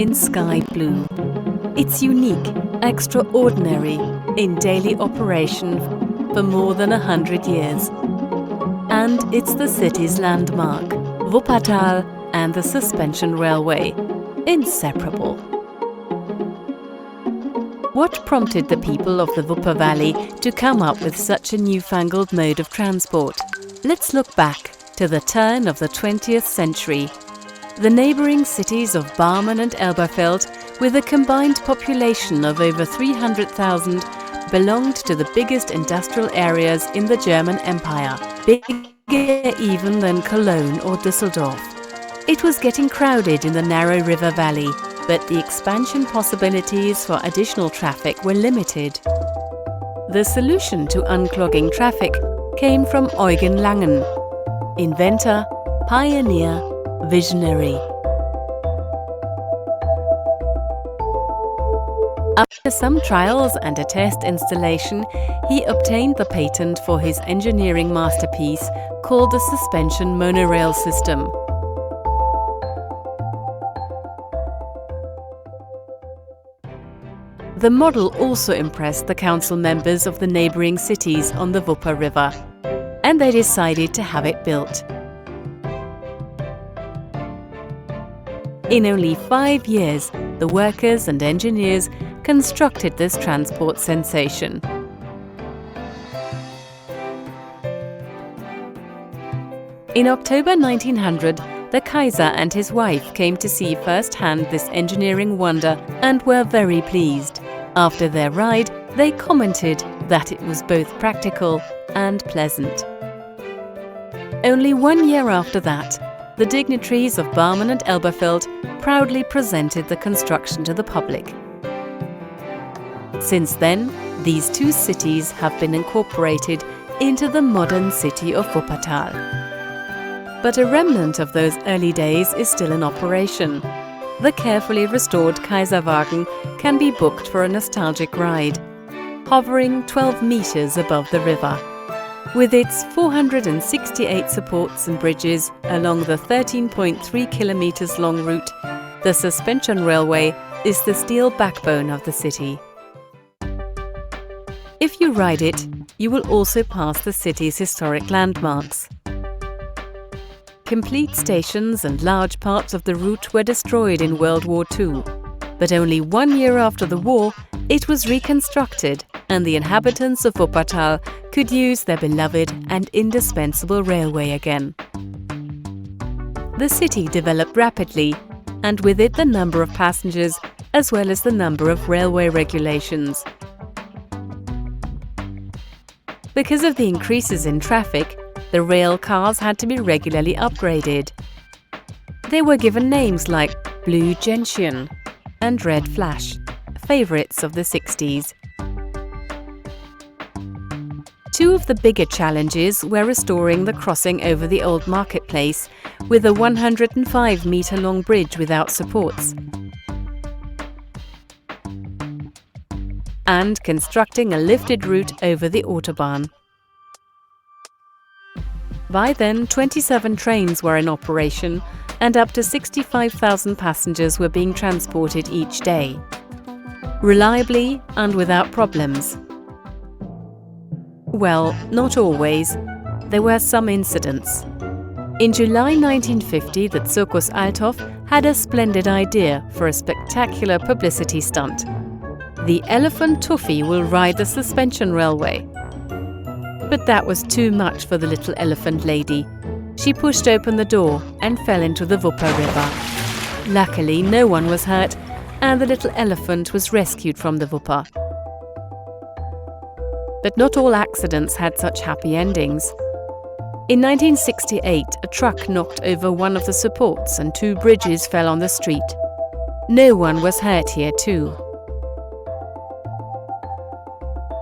in sky blue. It's unique, extraordinary, in daily operation for more than 100 years. And it's the city's landmark, Wuppertal and the suspension railway, inseparable. What prompted the people of the Wupper Valley to come up with such a newfangled mode of transport? Let's look back to the turn of the 20th century. The neighbouring cities of Barmen and Elberfeld, with a combined population of over 300,000, belonged to the biggest industrial areas in the German Empire, bigger even than Cologne or Düsseldorf. It was getting crowded in the narrow river valley, but the expansion possibilities for additional traffic were limited. The solution to unclogging traffic came from Eugen Langen, inventor, pioneer, visionary. After some trials and a test installation, he obtained the patent for his engineering masterpiece called the suspension monorail system. The model also impressed the council members of the neighbouring cities on the Wupper River, and they decided to have it built. In only 5 years, the workers and engineers constructed this transport sensation. In October 1900, the Kaiser and his wife came to see firsthand this engineering wonder and were very pleased. After their ride, they commented that it was both practical and pleasant. Only 1 year after that, the dignitaries of Barmen and Elberfeld proudly presented the construction to the public. Since then, these two cities have been incorporated into the modern city of Wuppertal. But a remnant of those early days is still in operation. The carefully restored Kaiserwagen can be booked for a nostalgic ride, hovering 12 meters above the river. With its 468 supports and bridges along the 13.3 kilometers long route, the suspension railway is the steel backbone of the city. If you ride it, you will also pass the city's historic landmarks. Complete stations and large parts of the route were destroyed in World War II, but only 1 year after the war, it was reconstructed and the inhabitants of Wuppertal could use their beloved and indispensable railway again. The city developed rapidly, and with it the number of passengers as well as the number of railway regulations. Because of the increases in traffic, the rail cars had to be regularly upgraded. They were given names like Blue Gentian and Red Flash, favourites of the 60s. Two of the bigger challenges were restoring the crossing over the old marketplace with a 105-metre-long bridge without supports, and constructing a lifted route over the Autobahn. By then, 27 trains were in operation and up to 65,000 passengers were being transported each day, reliably and without problems. Well, not always. There were some incidents. In July 1950, the Zirkus Althoff had a splendid idea for a spectacular publicity stunt. The elephant Tuffy will ride the suspension railway. But that was too much for the little elephant lady. She pushed open the door and fell into the Wupper River. Luckily, no one was hurt, and the little elephant was rescued from the Wupper. But not all accidents had such happy endings. In 1968, a truck knocked over one of the supports and 2 bridges fell on the street. No one was hurt here too.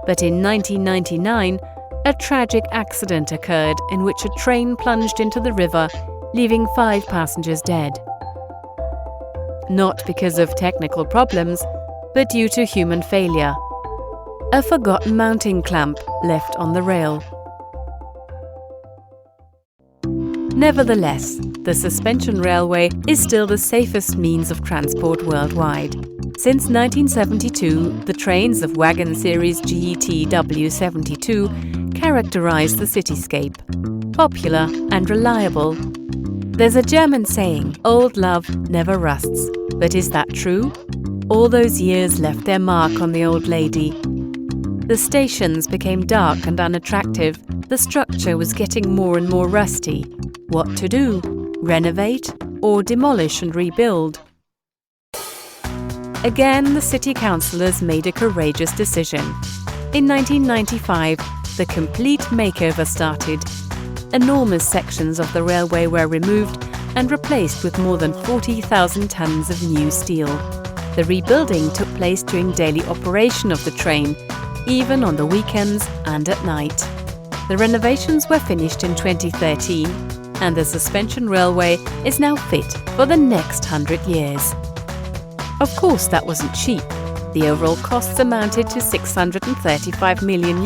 But in 1999, a tragic accident occurred in which a train plunged into the river, leaving 5 passengers dead. Not because of technical problems, but due to human failure. A forgotten mounting clamp left on the rail. Nevertheless, the suspension railway is still the safest means of transport worldwide. Since 1972, the trains of wagon series GTW72 characterize the cityscape. Popular and reliable. There's a German saying, "Old love never rusts." But is that true? All those years left their mark on the old lady. The stations became dark and unattractive. The structure was getting more and more rusty. What to do? Renovate or demolish and rebuild? Again, the city councillors made a courageous decision. In 1995, the complete makeover started. Enormous sections of the railway were removed and replaced with more than 40,000 tons of new steel. The rebuilding took place during daily operation of the train, even on the weekends and at night. The renovations were finished in 2013, and the suspension railway is now fit for the next 100 years. Of course, that wasn't cheap. The overall costs amounted to €635 million,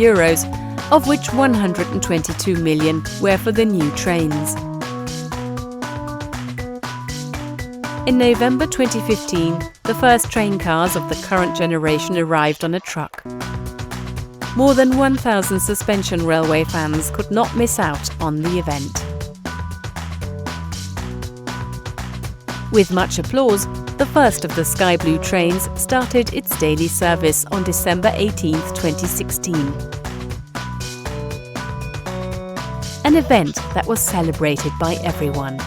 of which 122 million were for the new trains. In November 2015, the first train cars of the current generation arrived on a truck. More than 1,000 suspension railway fans could not miss out on the event. With much applause, the first of the Sky Blue trains started its daily service on December 18, 2016. An event that was celebrated by everyone.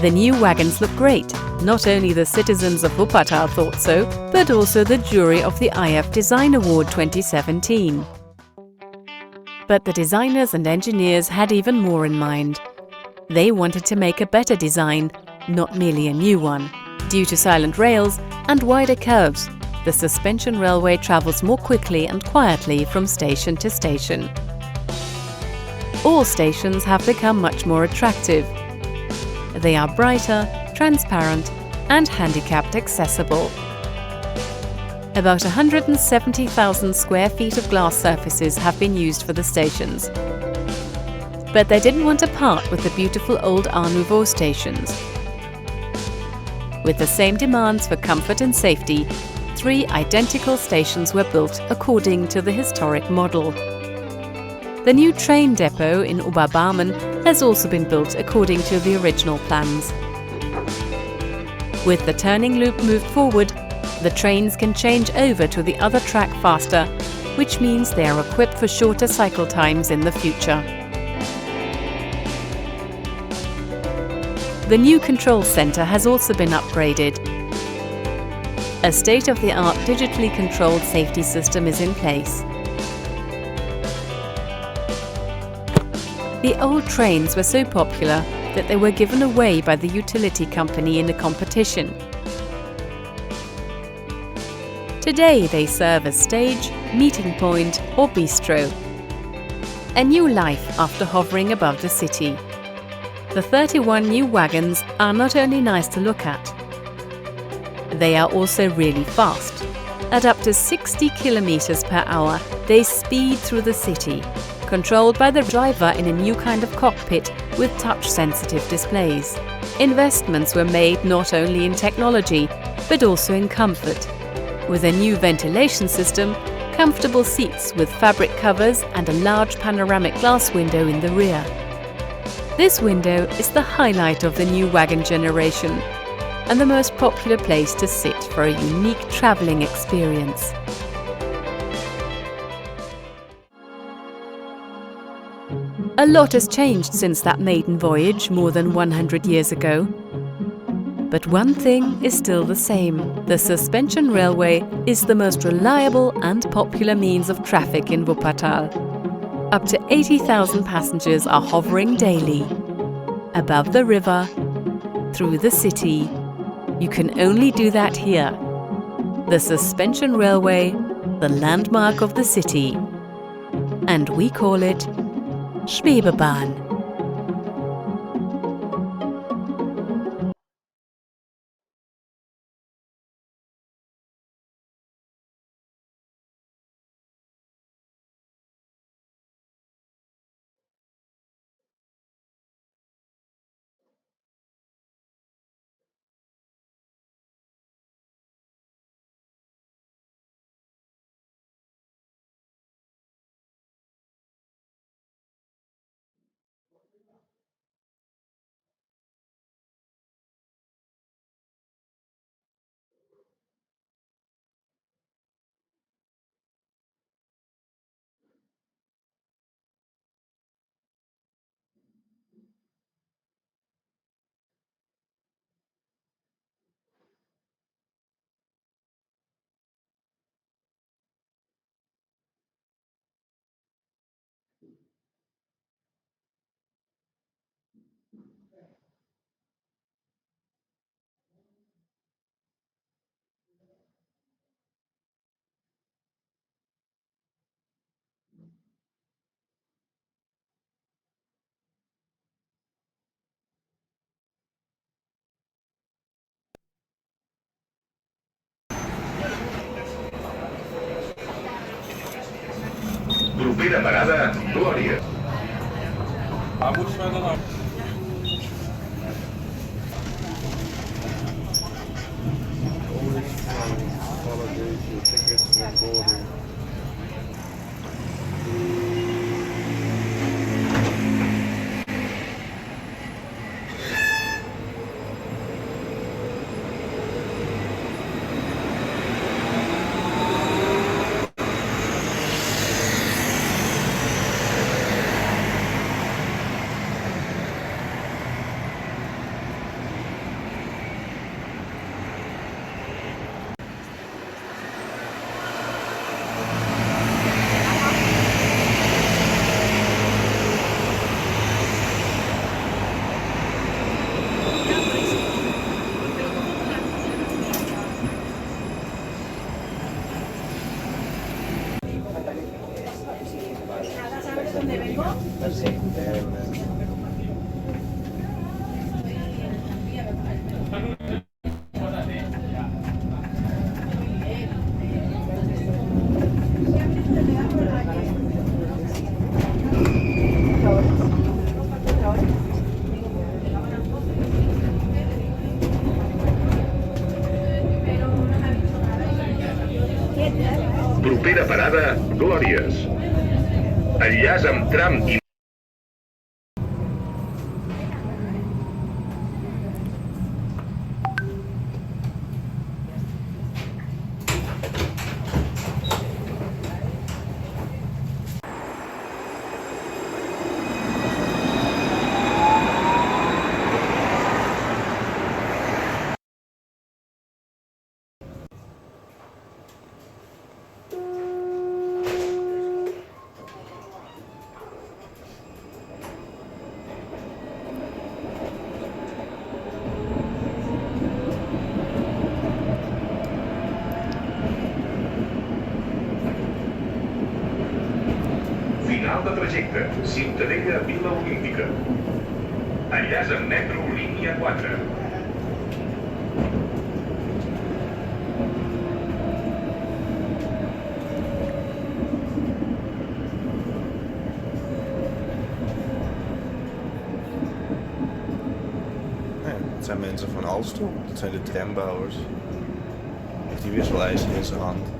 The new wagons look great. Not only the citizens of Wuppertal thought so, but also the jury of the IF Design Award 2017. But the designers and engineers had even more in mind. They wanted to make a better design, not merely a new one. Due to silent rails and wider curves, the suspension railway travels more quickly and quietly from station to station. All stations have become much more attractive. They are brighter, transparent and handicapped accessible. About 170,000 square feet of glass surfaces have been used for the stations. But they didn't want to part with the beautiful old Art Nouveau stations. With the same demands for comfort and safety, 3 identical stations were built according to the historic model. The new train depot in Oberbarmen has also been built according to the original plans. With the turning loop moved forward, the trains can change over to the other track faster, which means they are equipped for shorter cycle times in the future. The new control center has also been upgraded. A state-of-the-art digitally controlled safety system is in place. The old trains were so popular that they were given away by the utility company in a competition. Today they serve as stage, meeting point or bistro. A new life after hovering above the city. The 31 new wagons are not only nice to look at, they are also really fast. At up to 60 kilometers per hour, they speed through the city, controlled by the driver in a new kind of cockpit with touch-sensitive displays. Investments were made not only in technology, but also in comfort. With a new ventilation system, comfortable seats with fabric covers and a large panoramic glass window in the rear. This window is the highlight of the new wagon generation and the most popular place to sit for a unique travelling experience. A lot has changed since that maiden voyage more than 100 years ago. But one thing is still the same. The suspension railway is the most reliable and popular means of traffic in Wuppertal. Up to 80,000 passengers are hovering daily. Above the river, through the city. You can only do that here. The suspension railway, the landmark of the city. And we call it Schwebebahn. Propera parada, Glòria. Propera parada, Glòries. Enllaç amb tram i... Final de trajecte, Ciutadella, Vila Olímpica. Enllaç amb metro, línia 4. Het zijn mensen van Alstom, dat zijn de trambouwers. Heeft die wisselijzer in zijn hand.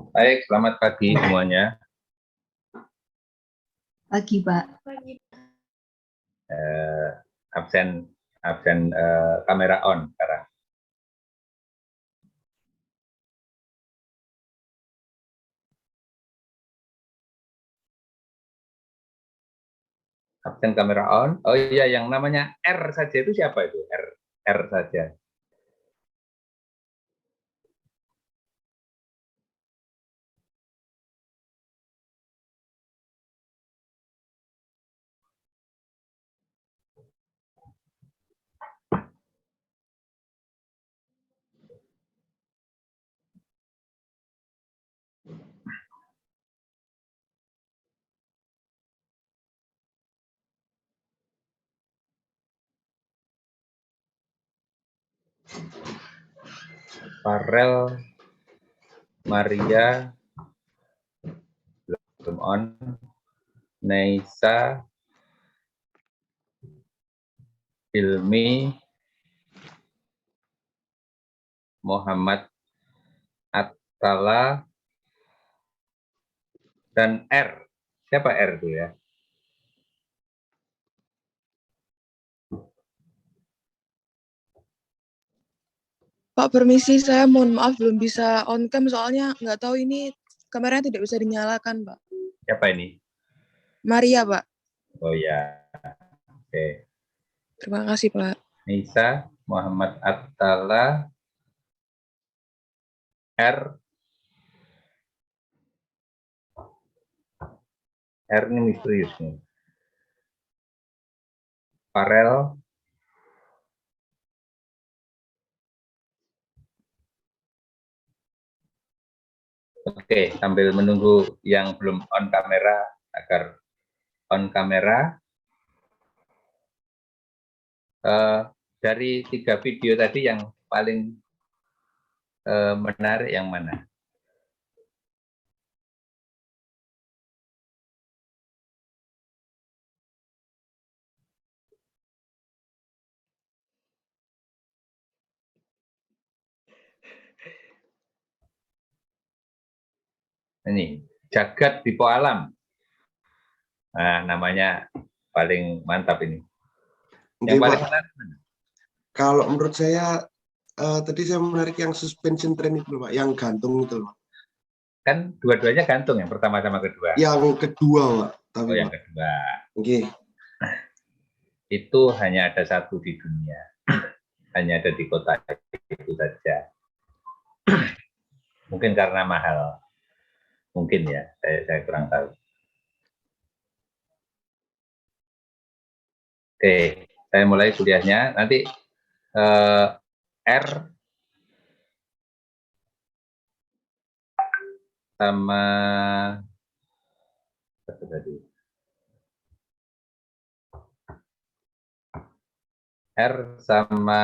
Baik, selamat pagi semuanya. Pagi, Pak. Absen kamera on sekarang. Absen kamera on. Oh iya, yang namanya R saja itu siapa itu? R saja. Farel, Maria, belum on. Neisa, Hilmi, Muhammad Attala, dan R. Siapa R itu ya? Pak, permisi, saya mohon maaf belum bisa on cam soalnya nggak tahu ini kameranya tidak bisa dinyalakan, Pak. Siapa ini? Maria, Pak. Oh ya, oke. Terima kasih, Pak. Nisa, Muhammad Attala, R. R ini misterius nih. Farel, oke, sambil menunggu yang belum on kamera agar on kamera. Dari 3 video tadi yang paling menarik yang mana? Ini, Jagat di Po Alam. Nah, namanya paling mantap ini. Yang Oke, paling Pak. menarik. Kalau menurut saya tadi saya menarik yang suspension train itu loh, Pak, yang gantung itu loh. Kan dua-duanya gantung, yang pertama sama kedua. Yang kedua, Pak. Tapi, Oh, yang Pak. kedua. Oke. Itu hanya ada satu di dunia. Hanya ada di kota itu saja. Mungkin karena mahal. Mungkin ya, saya kurang tahu. Oke, saya mulai kuliahnya. Nanti R sama apa tadi? R sama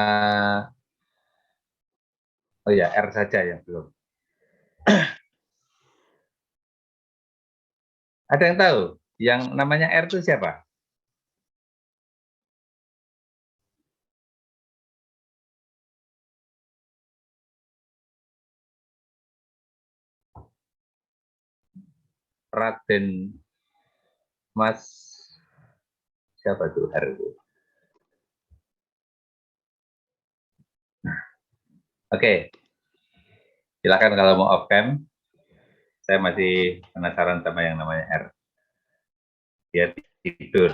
oh ya, R saja yang belum. Ada yang tahu? Yang namanya R itu siapa? Raden Mas siapa tuh R itu? Oke, silakan kalau mau off cam. Saya masih penasaran sama yang namanya R. Dia tidur.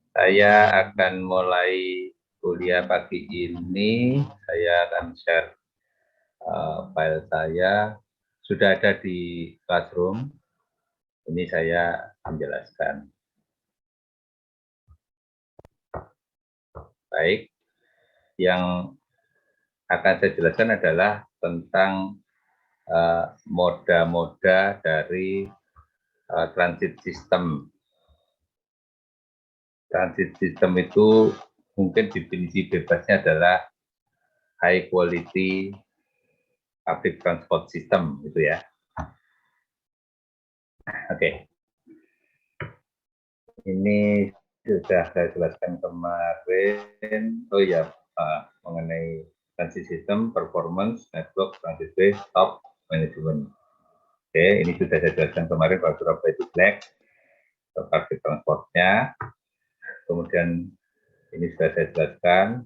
Saya akan mulai kuliah pagi ini. Saya akan share file saya. Sudah ada di Classroom. Ini saya menjelaskan. Baik, yang akan saya jelaskan adalah tentang moda-moda dari transit system. Transit system itu mungkin definisi bebasnya adalah high quality public transport system, gitu ya. Oke. Ini sudah saya jelaskan kemarin. Oh ya, mengenai transit system, performance, network, transit base, top, management. Oke, ini sudah saya jelaskan kemarin pada Surabaya itu black, public transportnya. Kemudian ini sudah saya jelaskan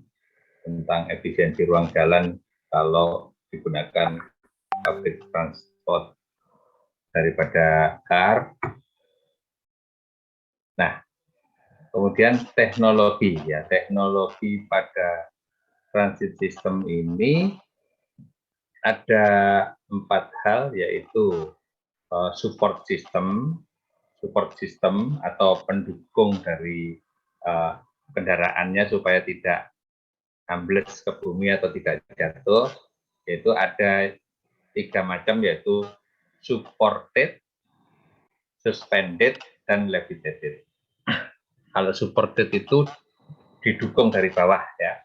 tentang efisiensi ruang jalan kalau digunakan public transport daripada car. Nah, kemudian teknologi ya, teknologi pada transit system ini ada 4 hal, yaitu support system atau pendukung dari kendaraannya supaya tidak ambles ke bumi atau tidak jatuh, yaitu ada 3 macam, yaitu supported, suspended, dan levitated. Kalau supported itu didukung dari bawah ya.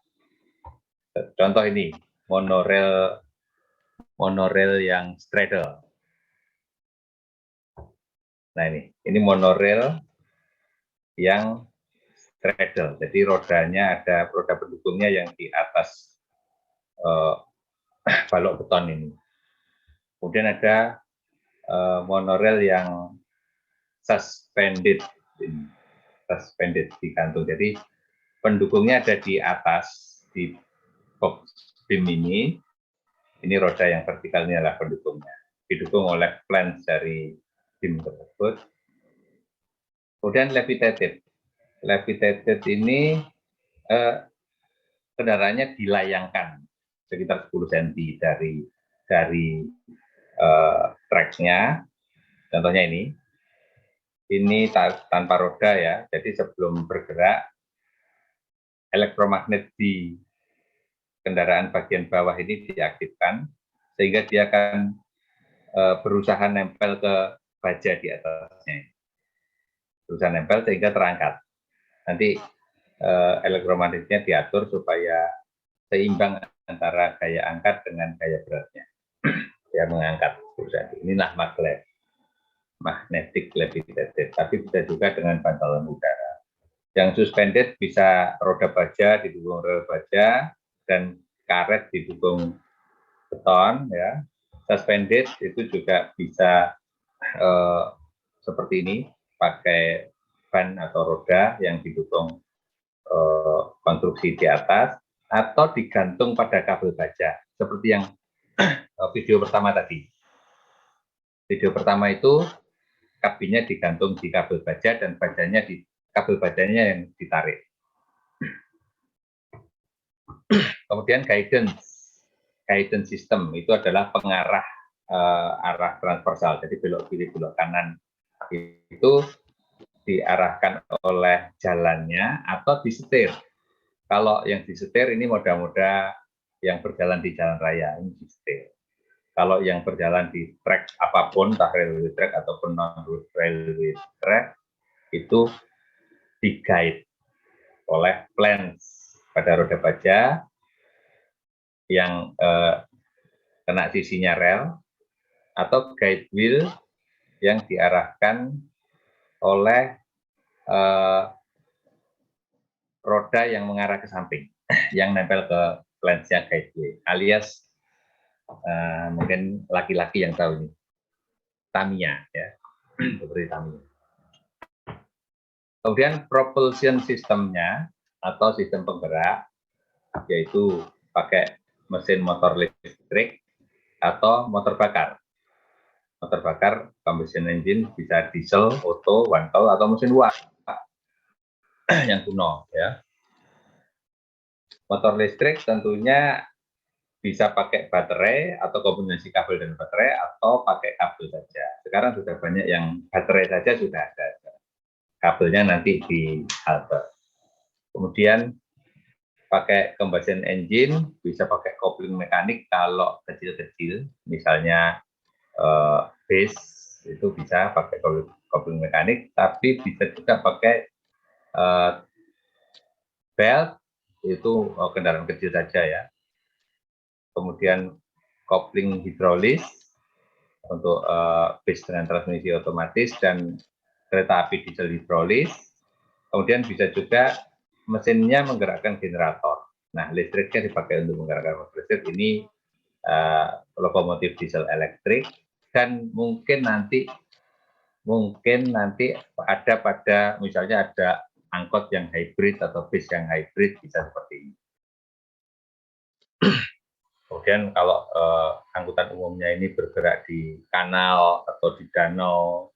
Contoh ini monorail yang straddle. Nah ini monorail yang straddle. Jadi rodanya ada roda pendukungnya yang di atas balok beton ini. Kemudian ada monorail yang suspended digantung. Jadi pendukungnya ada di atas di box beam ini. Ini roda yang vertikal ini adalah pendukungnya. Didukung oleh flange dari beam tersebut. Kemudian levitated. Levitated ini kendaraannya dilayangkan sekitar 10 cm dari tracknya. Contohnya ini tanpa roda ya. Jadi sebelum bergerak, elektromagnet di kendaraan bagian bawah ini diaktifkan sehingga dia akan berusaha nempel ke baja di atasnya. Berusaha nempel sehingga terangkat. Nanti elektromagnetnya diatur supaya seimbang antara gaya angkat dengan gaya beratnya. Dia mengangkat berusaha. Inilah magnetic levitated. Tapi bisa juga dengan bantalan udara. Yang suspended bisa roda baja didukung rel baja dan karet didukung beton ya. Suspended itu juga bisa seperti ini, pakai ban atau roda yang didukung konstruksi di atas atau digantung pada kabel baja seperti yang video pertama tadi. Video pertama itu kabinnya digantung di kabel baja dan kabel bajanya yang ditarik. Kemudian guidance system itu adalah pengarah arah transversal. Jadi belok kiri, belok kanan itu diarahkan oleh jalannya atau disetir. Kalau yang disetir ini moda-moda yang berjalan di jalan raya, ini disetir. Kalau yang berjalan di trek apapun, entah railway track ataupun non-railway track, itu di-guide oleh flange pada roda baja yang kena sisinya rel, atau guide wheel yang diarahkan oleh roda yang mengarah ke samping, yang nempel ke flange-nya guide wheel, alias mungkin laki-laki yang tahu ini, Tamiya ya, seperti Tamiya. Kemudian propulsion sistemnya atau sistem penggerak, yaitu pakai mesin motor listrik atau motor bakar. Motor bakar combustion engine bisa diesel, auto, one tol atau mesin uap yang kuno ya. Motor listrik tentunya bisa pakai baterai atau kombinasi kabel dan baterai atau pakai kabel saja. Sekarang sudah banyak yang baterai saja sudah ada. Kabelnya nanti di halte. Kemudian pakai combustion engine, bisa pakai kopling mekanik kalau kecil-kecil, misalnya base itu bisa pakai kopling mekanik, tapi bisa juga pakai belt, itu kendaraan kecil saja ya. Kemudian kopling hidrolis untuk base dengan transmisi otomatis dan kereta api diesel hidrolis. Kemudian bisa juga mesinnya menggerakkan generator. Nah, listriknya dipakai untuk menggerakkan motor listrik. Ini lokomotif diesel elektrik dan mungkin nanti ada pada misalnya ada angkot yang hybrid atau bis yang hybrid bisa seperti ini. Kemudian kalau angkutan umumnya ini bergerak di kanal atau di danau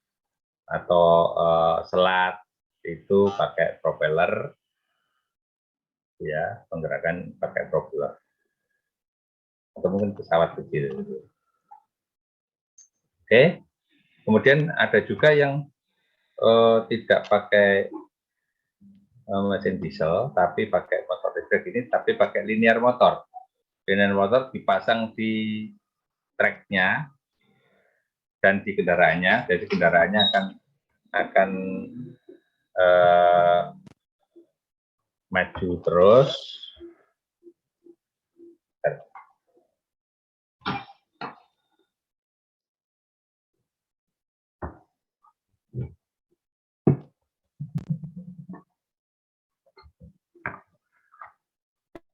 atau selat, itu pakai propeller, ya, penggerakan pakai propeller, atau mungkin pesawat kecil. Oke, kemudian ada juga yang tidak pakai mesin diesel, tapi pakai motor listrik ini, tapi pakai linear motor. Linear motor dipasang di treknya, dan di kendaraannya, jadi kendaraannya akan maju terus.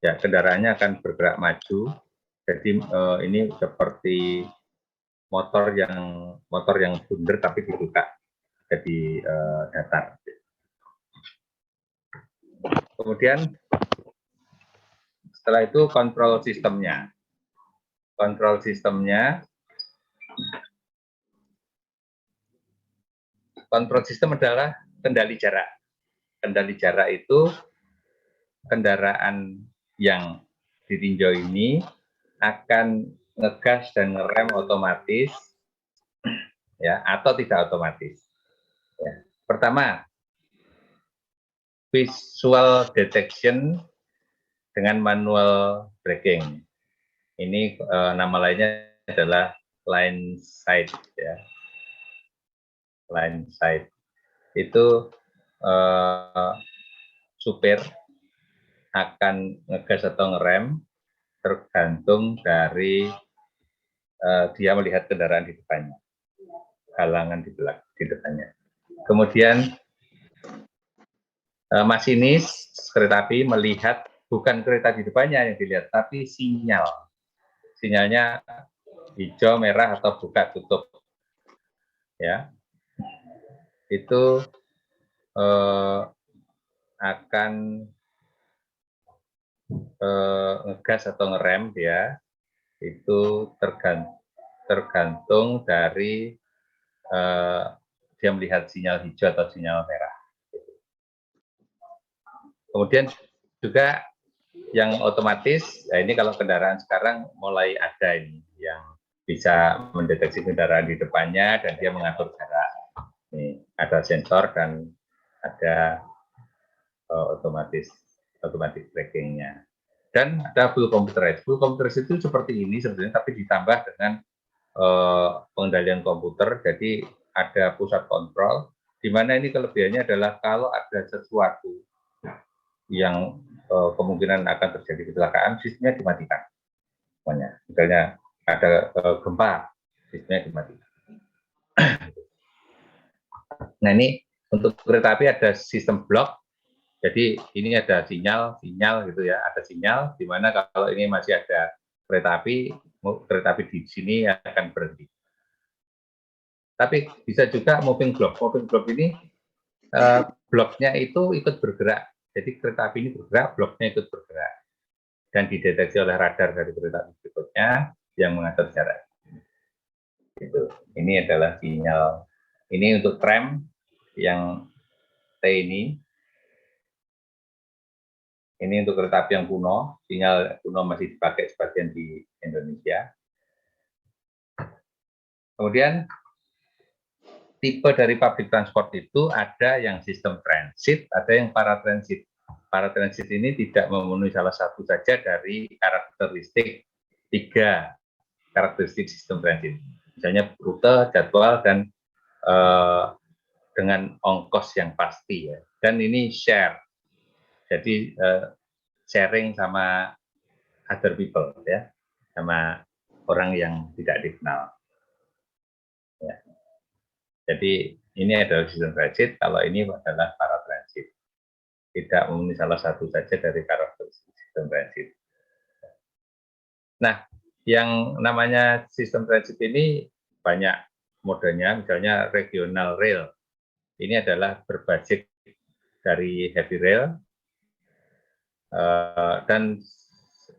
Ya, kendaraannya akan bergerak maju. Jadi ini seperti motor yang bundar tapi dibuka jadi datar. Kemudian setelah itu kontrol sistemnya. Kontrol sistem adalah kendali jarak. Kendali jarak itu kendaraan yang ditinjau ini akan ngegas dan ngerem otomatis, ya, atau tidak otomatis. Ya. Pertama, visual detection dengan manual braking. Ini nama lainnya adalah line sight, ya. Line sight itu supir akan ngegas atau ngerem tergantung dari dia melihat kendaraan di depannya, halangan di depannya. Kemudian masinis kereta api melihat bukan kereta di depannya yang dilihat, tapi sinyal. Sinyalnya hijau, merah, atau buka tutup. Ya, itu akan ngegas atau ngerem dia, itu tergantung dari dia melihat sinyal hijau atau sinyal merah. Kemudian juga yang otomatis, nah ini kalau kendaraan sekarang mulai ada ini yang bisa mendeteksi kendaraan di depannya dan dia mengatur jarak. Ini ada sensor dan ada otomatis braking-nya. Dan ada full computerized. Full computerized itu seperti ini sebenarnya, tapi ditambah dengan pengendalian komputer. Jadi ada pusat kontrol, di mana ini kelebihannya adalah kalau ada sesuatu yang kemungkinan akan terjadi kecelakaan, sistemnya dimatikan semuanya. Misalnya ada gempa, sistemnya dimatikan. Nah, ini untuk kereta api ada sistem blok. Jadi ini ada sinyal gitu ya, ada sinyal di mana kalau ini masih ada kereta api di sini akan berhenti. Tapi bisa juga moving block. Moving block ini bloknya itu ikut bergerak. Jadi kereta api ini bergerak, bloknya ikut bergerak. Dan dideteksi oleh radar dari kereta api berikutnya yang mengatur jarak. Gitu. Ini adalah sinyal. Ini untuk tram yang T ini. Ini untuk kereta api yang kuno, sinyal kuno masih dipakai sebagian di Indonesia. Kemudian tipe dari public transport itu ada yang sistem transit, ada yang paratransit. Paratransit ini tidak memenuhi salah satu saja dari karakteristik 3 karakteristik sistem transit. Misalnya rute, jadwal, dan dengan ongkos yang pasti, ya. Dan ini share. Jadi sharing sama other people, ya, sama orang yang tidak dikenal. Ya. Jadi ini adalah sistem transit, kalau ini adalah paratransit. Tidak memenuhi salah satu saja dari karakteristik sistem transit. Nah, yang namanya sistem transit ini banyak modenya, misalnya regional rail. Ini adalah berbasis dari heavy rail, dan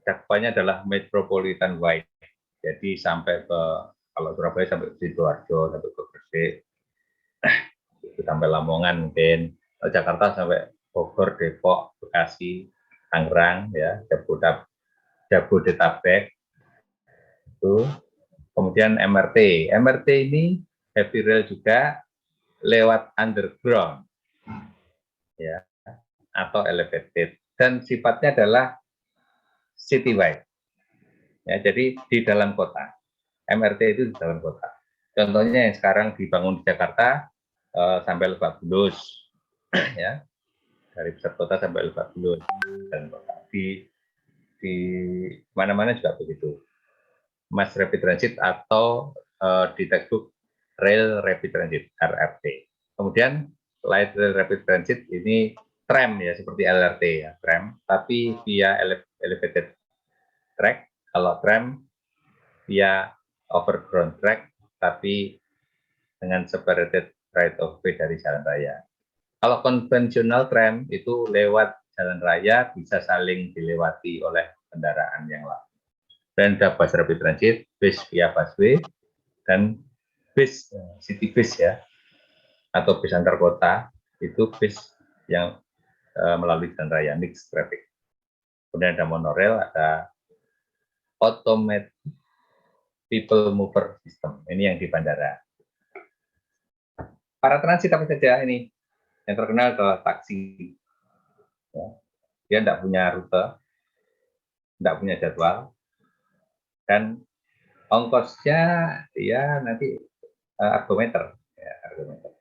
cakupannya adalah metropolitan wide. Jadi sampai ke, kalau Surabaya sampai ke Sidoarjo, sampai ke Gresik, sampai Lamongan mungkin, Jakarta sampai Bogor, Depok, Bekasi, Tangerang, ya, Jabodetabek. Itu. Kemudian MRT. MRT ini heavy rail juga lewat underground, ya, atau elevated. Dan sifatnya adalah citywide. Ya, jadi di dalam kota. MRT itu di dalam kota. Contohnya yang sekarang dibangun di Jakarta sampai Lebak Bulus, ya, dari pusat kota sampai Lebak Bulus, dan di mana-mana juga begitu. Mass Rapid Transit atau di textbook Rail Rapid Transit (RRT). Kemudian Light Rail Rapid Transit ini tram ya, seperti LRT ya, tram, tapi via elevated track. Kalau tram via overground track, tapi dengan separated right of way dari jalan raya. Kalau konvensional tram itu lewat jalan raya, bisa saling dilewati oleh kendaraan yang lain. Dan ada bus rapid transit, bis via busway, dan bis city bus ya, atau bis antar kota, itu bis yang melalui jalan raya, mixed traffic. Kemudian ada monorail, ada automated people mover system, ini yang di bandara. Para transit apa saja ini? Yang terkenal adalah taksi. Ya. Dia tidak punya rute, tidak punya jadwal, dan ongkosnya ya nanti argometer, ya, argometer.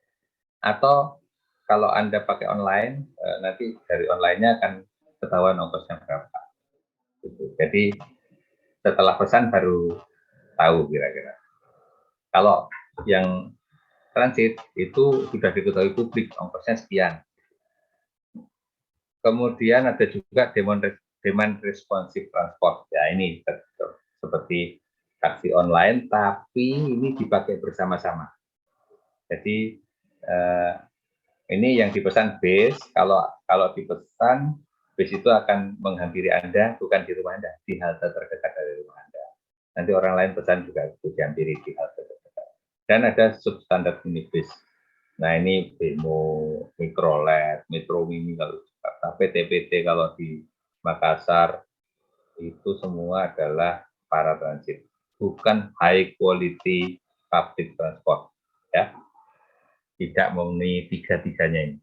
Atau kalau Anda pakai online, nanti dari online-nya akan ketahuan ongkosnya berapa. Gitu. Jadi setelah pesan baru tahu kira-kira. Kalau yang transit itu sudah diketahui publik ongkosnya sekian. Kemudian ada juga demand responsive transport. Ya ini seperti taksi online, tapi ini dipakai bersama-sama. Jadi ini yang dipesan bis. Kalau dipesan bis itu akan menghampiri Anda, bukan di rumah Anda, di halte terdekat dari rumah Anda. Nanti orang lain pesan juga dihampiri di halte terdekat. Dan ada substandard minibus. Nah ini Bemo, Mikrolet, Metro Mini kalau PT-PT kalau di Makassar itu semua adalah para transit, bukan high quality public transport, ya. Tidak memenuhi tiga-tiganya ini.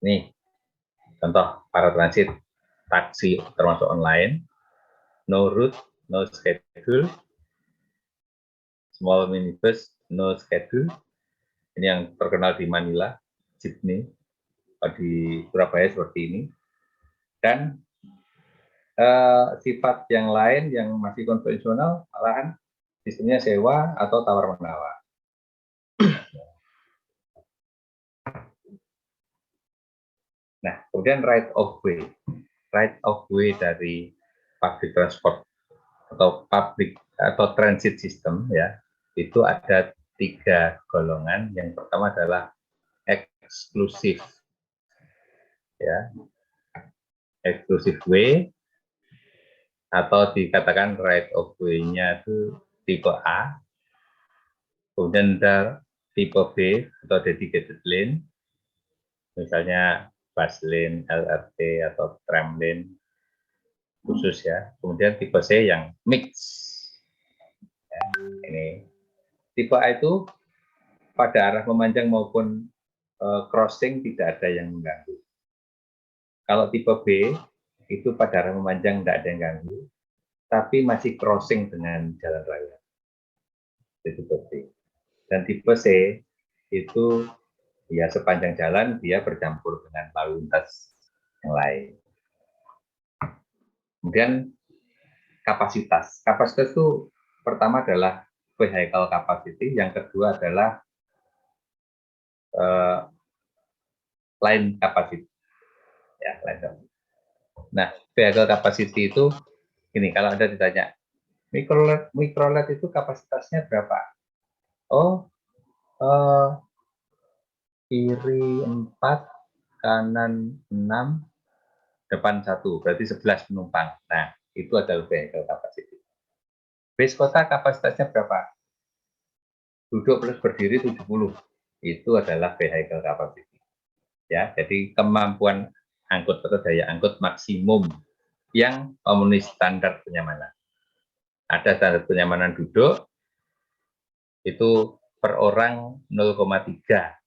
Nih, contoh para transit, taksi termasuk online, no route, no schedule, small minibus, no schedule. Ini yang terkenal di Manila, Sydney, di Surabaya seperti ini. Dan sifat yang lain yang masih konvensional, malahan sistemnya sewa atau tawar-menawar. Nah, kemudian right of way. Right of way dari public transport atau transit system ya, itu ada 3 golongan. Yang pertama adalah eksklusif, ya, exclusive way, atau dikatakan right of way-nya itu tipe A. Kemudian ada tipe B atau dedicated lane, misalnya bus lane, LRT atau tram lane khusus ya. Kemudian tipe C yang mix. Ya, ini tipe A itu pada arah memanjang maupun crossing tidak ada yang mengganggu. Kalau tipe B itu pada arah memanjang tidak ada yang ganggu, tapi masih crossing dengan jalan raya. Itu tipe B. Dan tipe C itu ya sepanjang jalan dia bercampur dengan lalu lintas yang lain. Kemudian kapasitas. Kapasitas itu pertama adalah vehicle capacity, yang kedua adalah line capacity. Ya, line capacity. Nah, vehicle capacity itu ini, kalau Anda ditanya, mikrolet itu kapasitasnya berapa? Oh, kiri 4, kanan 6, depan 1, berarti 11 penumpang. Nah, itu adalah vehicle capacity. Bis kota kapasitasnya berapa? Duduk plus berdiri 70. Itu adalah vehicle capacity. Ya, jadi kemampuan angkut atau daya angkut maksimum yang memenuhi standar kenyamanan. Ada standar kenyamanan duduk, itu per orang 0,3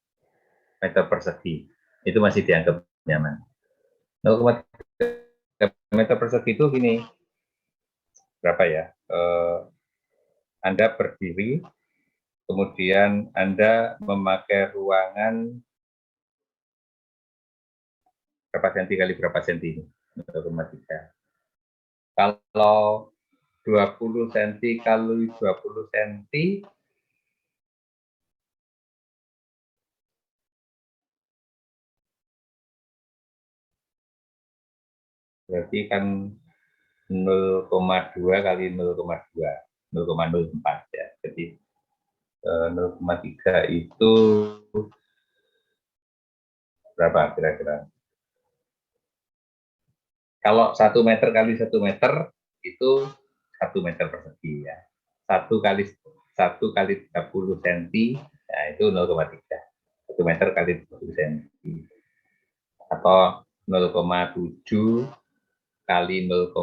meter persegi. Itu masih dianggap nyaman. 0,3 meter persegi itu gini, berapa ya? Anda berdiri, kemudian Anda memakai ruangan berapa senti kali berapa senti ini? 0,3. Kalau 20 cm kali 20 cm, berarti kan 0,2 kali 0,2, 0,04 ya. Jadi 0,3 itu berapa kira-kira? Kalau 1 meter kali 1 meter itu 1 meter persegi ya. 1 kali 30 cm, ya itu 0,3. 1 meter kali 30 cm. Atau 0,7 kali 0,4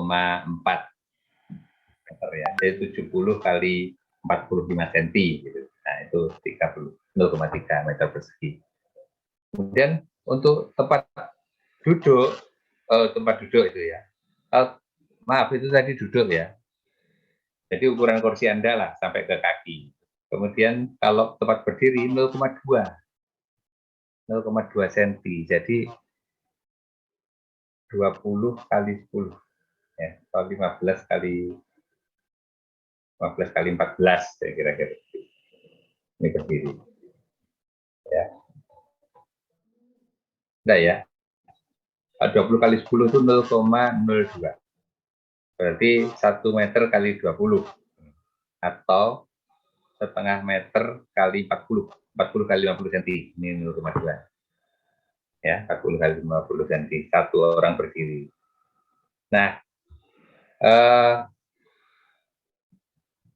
meter ya. Jadi 70 kali 45 cm gitu. Nah, itu 0,3 meter persegi. Kemudian untuk tempat duduk itu ya. Maaf, itu tadi duduk ya. Jadi ukuran kursi Anda lah sampai ke kaki. Kemudian kalau tempat berdiri 0,2 cm. Jadi 20 kali 10 ya, atau 15 kali 14 saya kira-kira. Ini berdiri. Ya. Enggak ya. 20 kali 10 itu 0,02. Berarti 1 meter kali 20. Atau setengah meter kali 40. 40 kali 50 cm. Ini 0,2. Ya, 40 kali 50 cm. Satu orang berdiri. Nah,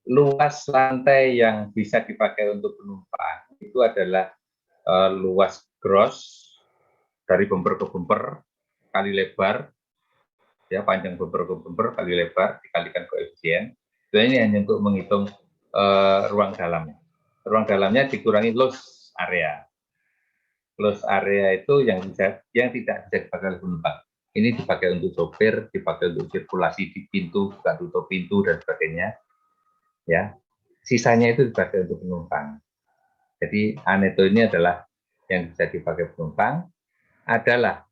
luas lantai yang bisa dipakai untuk penumpang itu adalah luas gross dari bumper ke bumper kali lebar, ya, panjang bumper ke bumper kali lebar dikalikan koefisien. Ini hanya untuk menghitung ruang dalamnya. Ruang dalamnya dikurangi loss area. Loss area itu yang tidak bisa dipakai oleh penumpang. Ini dipakai untuk sopir, dipakai untuk sirkulasi di pintu, buka tutup pintu dan sebagainya. Ya, sisanya itu dipakai untuk penumpang. Jadi aneto ini adalah yang bisa dipakai penumpang adalah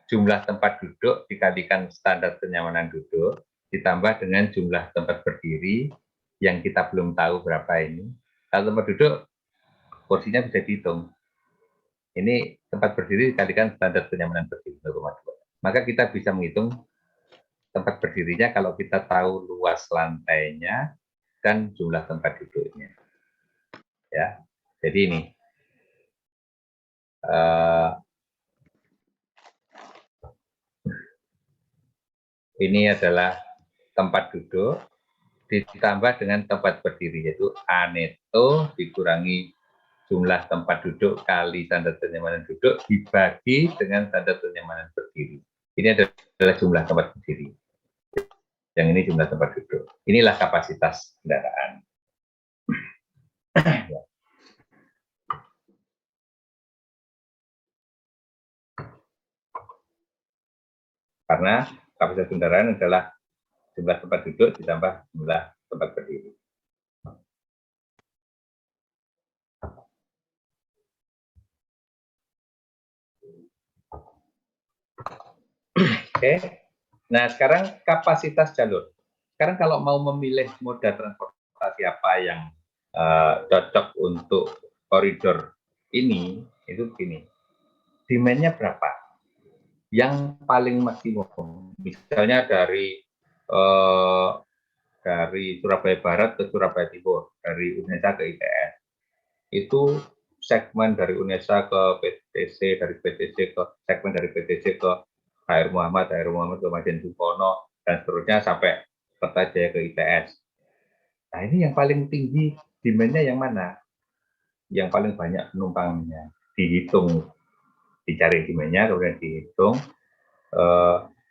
jumlah tempat duduk dikalikan standar kenyamanan duduk ditambah dengan jumlah tempat berdiri yang kita belum tahu berapa ini. Kalau tempat duduk kursinya bisa dihitung. Ini tempat berdiri dikalikan standar kenyamanan berdiri 0,2. Maka kita bisa menghitung tempat berdirinya kalau kita tahu luas lantainya dan jumlah tempat duduknya. Ya, jadi ini adalah tempat duduk ditambah dengan tempat berdiri, yaitu aneto dikurangi jumlah tempat duduk kali standar kenyamanan duduk dibagi dengan standar kenyamanan berdiri. Ini adalah jumlah tempat berdiri. Yang ini jumlah tempat duduk. Inilah kapasitas kendaraan. Karena kapasitas kendaraan adalah jumlah tempat duduk ditambah jumlah tempat berdiri. Oke. Nah, sekarang kapasitas jalur. Sekarang kalau mau memilih moda transportasi apa yang cocok untuk koridor ini, itu begini. Demand-nya berapa? Yang paling maksimum, misalnya dari Surabaya Barat ke Surabaya Timur, dari UNESA ke ITS, itu segmen dari UNESA ke PTC, dari PTC ke segmen dari PTC ke HR Muhammad ke Majen Supono, dan seterusnya sampai Kertajaya ke ITS. Nah, ini yang paling tinggi demand-nya yang mana? Yang paling banyak penumpangnya. Dihitung, dicari demand-nya, kemudian dihitung.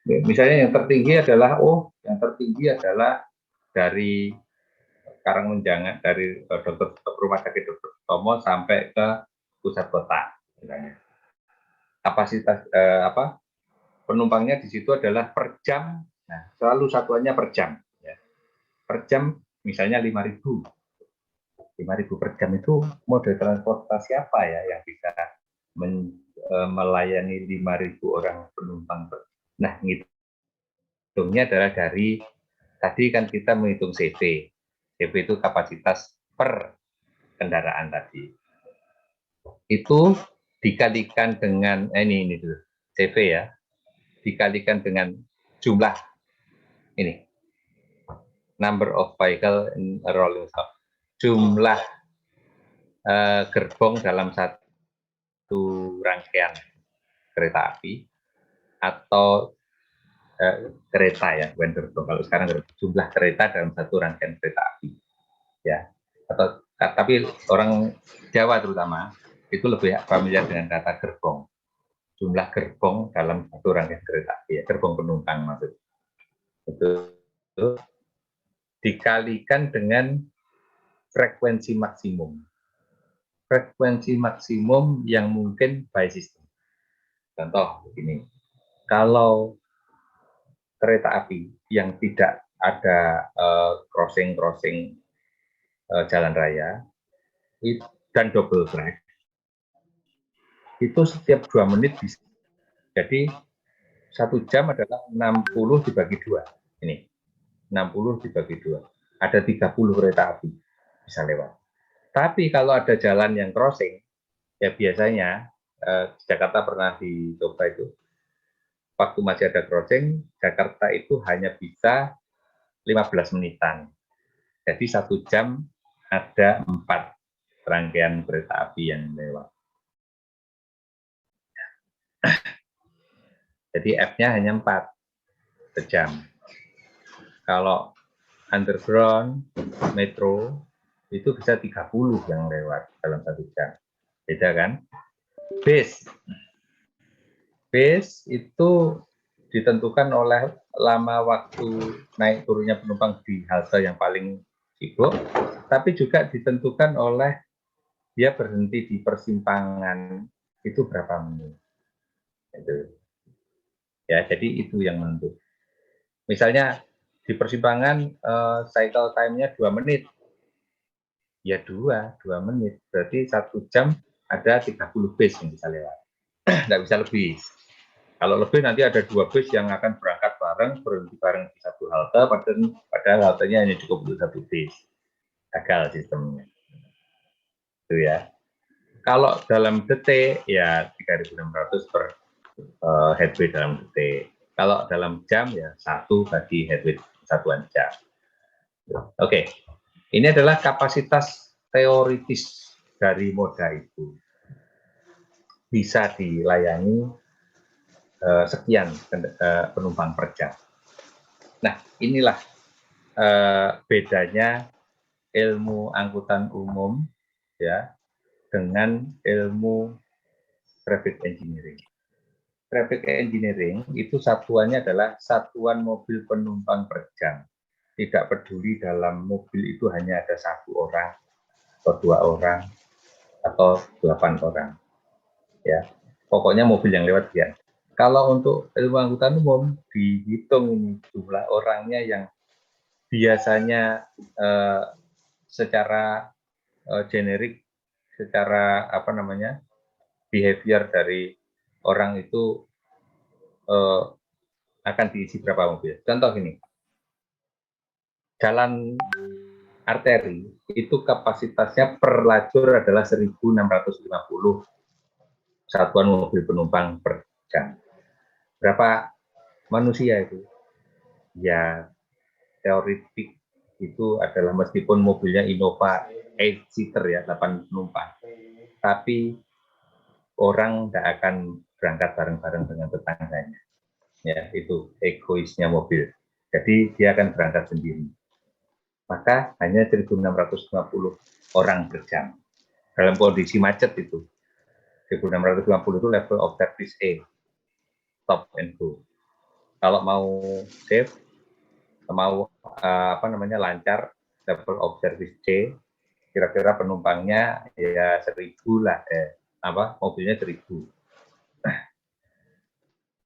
Misalnya yang tertinggi adalah dari Karangmenjangan, dari rumah sakit Dr. Sutomo sampai ke pusat kota. Misalnya. Kapasitas penumpangnya di situ adalah per jam. Nah, selalu satuannya per jam. Ya. per jam misalnya 5.000. 5.000 per jam itu mode transportasi apa ya yang bisa melayani 5.000 orang penumpang? Nah, ngitungnya adalah dari tadi kan kita menghitung CV. CV itu kapasitas per kendaraan tadi. Itu dikalikan dengan ini dulu. CV ya. Dikalikan dengan jumlah ini. Number of vehicle in a rolling stock. Jumlah gerbong dalam satu rangkaian kereta api atau kereta ya, bukan gerbong. Kalau sekarang jumlah kereta dalam satu rangkaian kereta api, ya. Atau tapi orang Jawa terutama itu lebih familiar dengan kata gerbong. Jumlah gerbong dalam satu rangkaian kereta api, ya, gerbong penumpang maksud. Itu dikalikan dengan frekuensi maksimum. Frekuensi maksimum yang mungkin by system. Contoh begini, kalau kereta api yang tidak ada crossing jalan raya dan double track, itu setiap 2 menit bisa. Jadi 1 jam adalah 60 dibagi 2. Ini 60 dibagi 2. Ada 30 kereta api bisa lewat. Tapi kalau ada jalan yang crossing, ya biasanya Jakarta pernah dicoba itu, waktu masih ada crossing, Jakarta itu hanya bisa 15 menitan. Jadi 1 jam ada 4 rangkaian kereta api yang lewat. Jadi F-nya hanya 4 per jam. Kalau underground, metro, itu bisa 30 yang lewat dalam 1 jam. Beda kan? Base itu ditentukan oleh lama waktu naik turunnya penumpang di halte yang paling sibuk, tapi juga ditentukan oleh dia berhenti di persimpangan itu berapa menit. Itu. Ya, jadi itu yang menentukan. Misalnya di persimpangan cycle time-nya 2 menit. Ya 2 menit. Berarti 1 jam ada 30 bus yang bisa lewat. Nggak bisa lebih. Kalau lebih nanti ada 2 bus yang akan berangkat bareng, berhenti bareng di satu halte, padahal haltenya hanya cukup untuk 1 bus. Gagal sistemnya. Itu ya. Kalau dalam detik, ya 3.600 per headway dalam detik. Kalau dalam jam, ya 1 bagi headway satuan jam. Oke. Ini adalah kapasitas teoritis dari moda itu. Bisa dilayani sekian penumpang per jam. Nah, inilah bedanya ilmu angkutan umum ya dengan ilmu traffic engineering. Traffic engineering itu satuannya adalah satuan mobil penumpang per jam. Tidak peduli dalam mobil itu hanya ada 1 orang atau 2 orang atau 8 orang. Ya, pokoknya mobil yang lewat dia. Kalau untuk ilmu angkutan umum dihitung ini jumlah orangnya yang biasanya secara generik, secara behavior dari orang itu akan diisi berapa mobil. Contoh ini, jalan arteri itu kapasitasnya per lajur adalah 1.650 satuan mobil penumpang per jam. Berapa manusia itu? Ya, teoretik itu adalah meskipun mobilnya Innova 8-seater ya, 8 penumpang, tapi orang tidak akan berangkat bareng-bareng dengan tetangganya. Ya, itu egoisnya mobil. Jadi dia akan berangkat sendiri. Maka hanya 1.650 orang per jam. Dalam kondisi macet itu, 1.650 itu level of service A, stop and go. Kalau mau safe, mau lancar, level of service C, kira-kira penumpangnya ya 1.000 lah, mobilnya 1.000.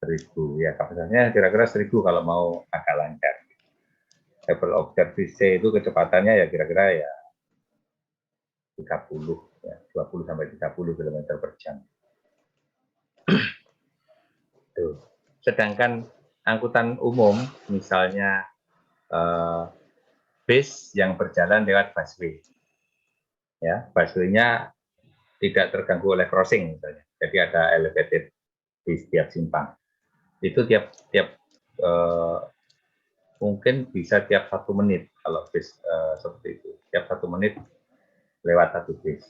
1.000 ya, kapasitasnya kira-kira 1.000 kalau mau agak lancar. level observed itu kecepatannya ya kira-kira ya 30, ya, 20 sampai 30 km per jam. Tuh. Sedangkan angkutan umum, misalnya bis yang berjalan lewat busway, ya busway-nya tidak terganggu oleh crossing misalnya, jadi ada elevated di setiap simpang. Itu mungkin bisa tiap 1 menit kalau bis seperti itu, tiap 1 menit lewat 1 bis.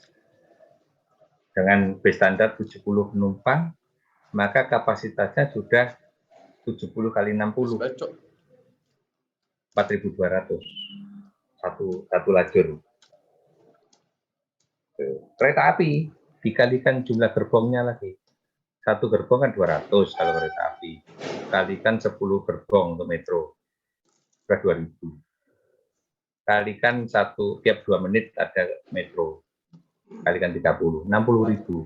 Dengan bis standar 70 penumpang, maka kapasitasnya sudah 70 kali 60, 4.200 satu lajur. Kereta api dikalikan jumlah gerbongnya lagi. Satu gerbong kan 200 kalau kereta api. Kalikan 10 gerbong untuk metro. Sudah 2.000. Kalikan tiap 2 menit ada metro. Kalikan 30, 60.000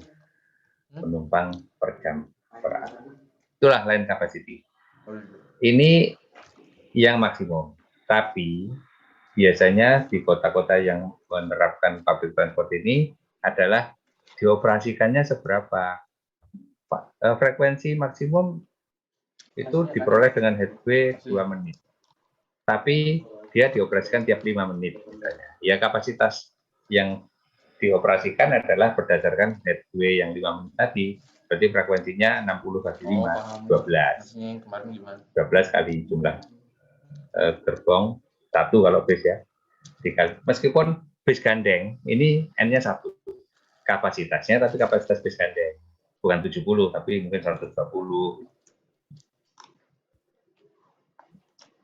penumpang per jam per arah. Itulah line capacity. Ini yang maksimum. Tapi biasanya di kota-kota yang menerapkan public transport ini adalah dioperasikannya seberapa. Frekuensi maksimum itu diperoleh dengan headway 2 menit. Tapi dia dioperasikan tiap 5 menit misalnya. Ya kapasitas yang dioperasikan adalah berdasarkan headway yang 5 menit tadi. Berarti frekuensinya 60 kali 5, 12. 12 kali jumlah gerbong 1 kalau bis ya. Meskipun bis gandeng, ini N-nya 1 kapasitasnya, tapi kapasitas bis gandeng. Bukan 70, tapi mungkin 120.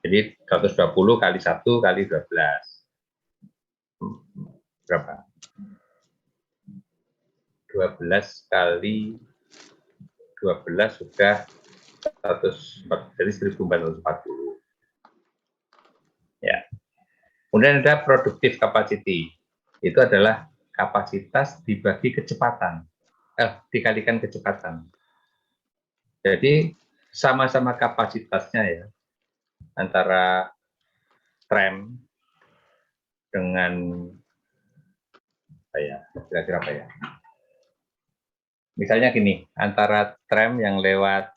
Jadi 120 kali 1 kali 12. Berapa? 12 kali 12 sudah 140, jadi 1440. Ya. Kemudian ada productive capacity. Itu adalah kapasitas dibagi kecepatan. Dikalikan kecepatan. Jadi sama-sama kapasitasnya ya, antara tram dengan kira-kira apa ya? Misalnya gini, antara tram yang lewat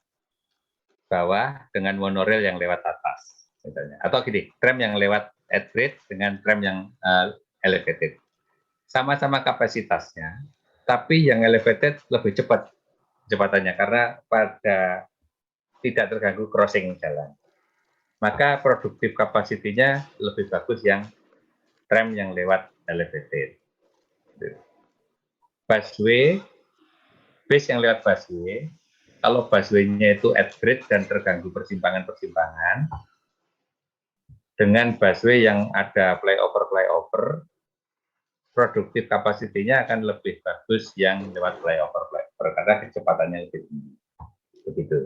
bawah dengan monorail yang lewat atas, misalnya. Atau gini, tram yang lewat at grade dengan tram yang elevated. Sama-sama kapasitasnya, tapi yang elevated lebih cepat kecepatannya karena pada tidak terganggu crossing jalan. Maka produktif kapasitinya lebih bagus yang tram yang lewat elevated. Busway, bis yang lewat busway, kalau busway-nya itu at grade dan terganggu persimpangan-persimpangan, dengan busway yang ada flyover, produktif kapasitinya akan lebih bagus yang lewat flyover karena kecepatannya lebih tinggi. Begitu.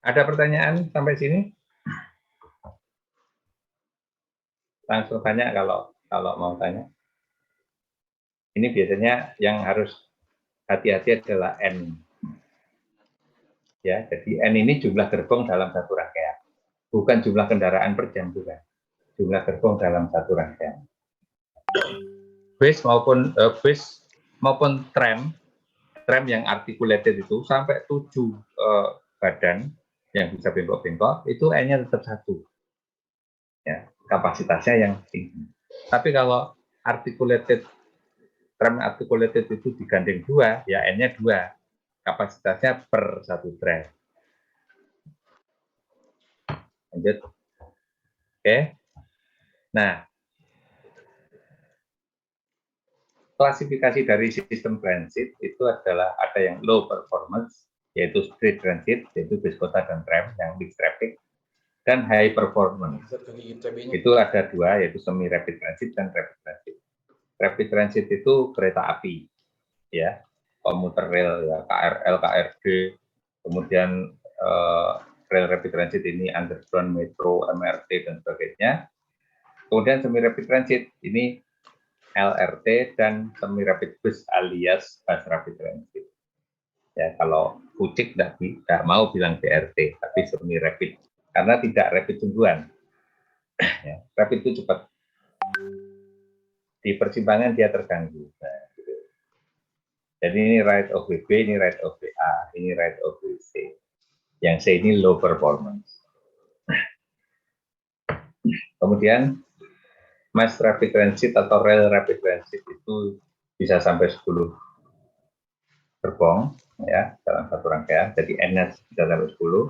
Ada pertanyaan sampai sini? Langsung tanya kalau mau tanya. Ini biasanya yang harus hati-hati adalah N. Ya, jadi N ini jumlah gerbong dalam satu rangkaian. Bukan jumlah kendaraan per jam juga. Jumlah gerbong dalam satu rangkaian. Bis maupun tram yang articulated itu sampai 7 badan yang bisa bengkok-bengkok, itu N-nya tetap 1. Ya, kapasitasnya yang tinggi. Tapi kalau tram articulated itu digandeng 2, ya N-nya 2. Kapasitasnya per 1 tram. Lanjut. Oke. Nah, klasifikasi dari sistem transit itu adalah ada yang low performance, yaitu street transit, yaitu bis kota dan tram yang mixed traffic, dan high performance. Itu ada 2, yaitu semi rapid transit dan rapid transit. Rapid transit itu kereta api, ya, komuter rail, ya, KRL, KRD, kemudian rail rapid transit ini underground, metro, MRT dan sebagainya. Kemudian semi rapid transit ini LRT dan semi rapid bus alias bus rapid transit. Ya, kalau Kucik tidak mau bilang BRT, tapi semi rapid karena tidak rapid sungguhan. Ya, rapid itu cepat. Di persimpangan dia terganggu. Nah, gitu. Jadi ini right of way B, ini right of way A, ini right of way C. Yang C ini low performance. Kemudian mass rapid transit atau rail rapid transit itu bisa sampai 10 gerbong ya dalam satu rangkaian. Jadi N-nya bisa sampai 10.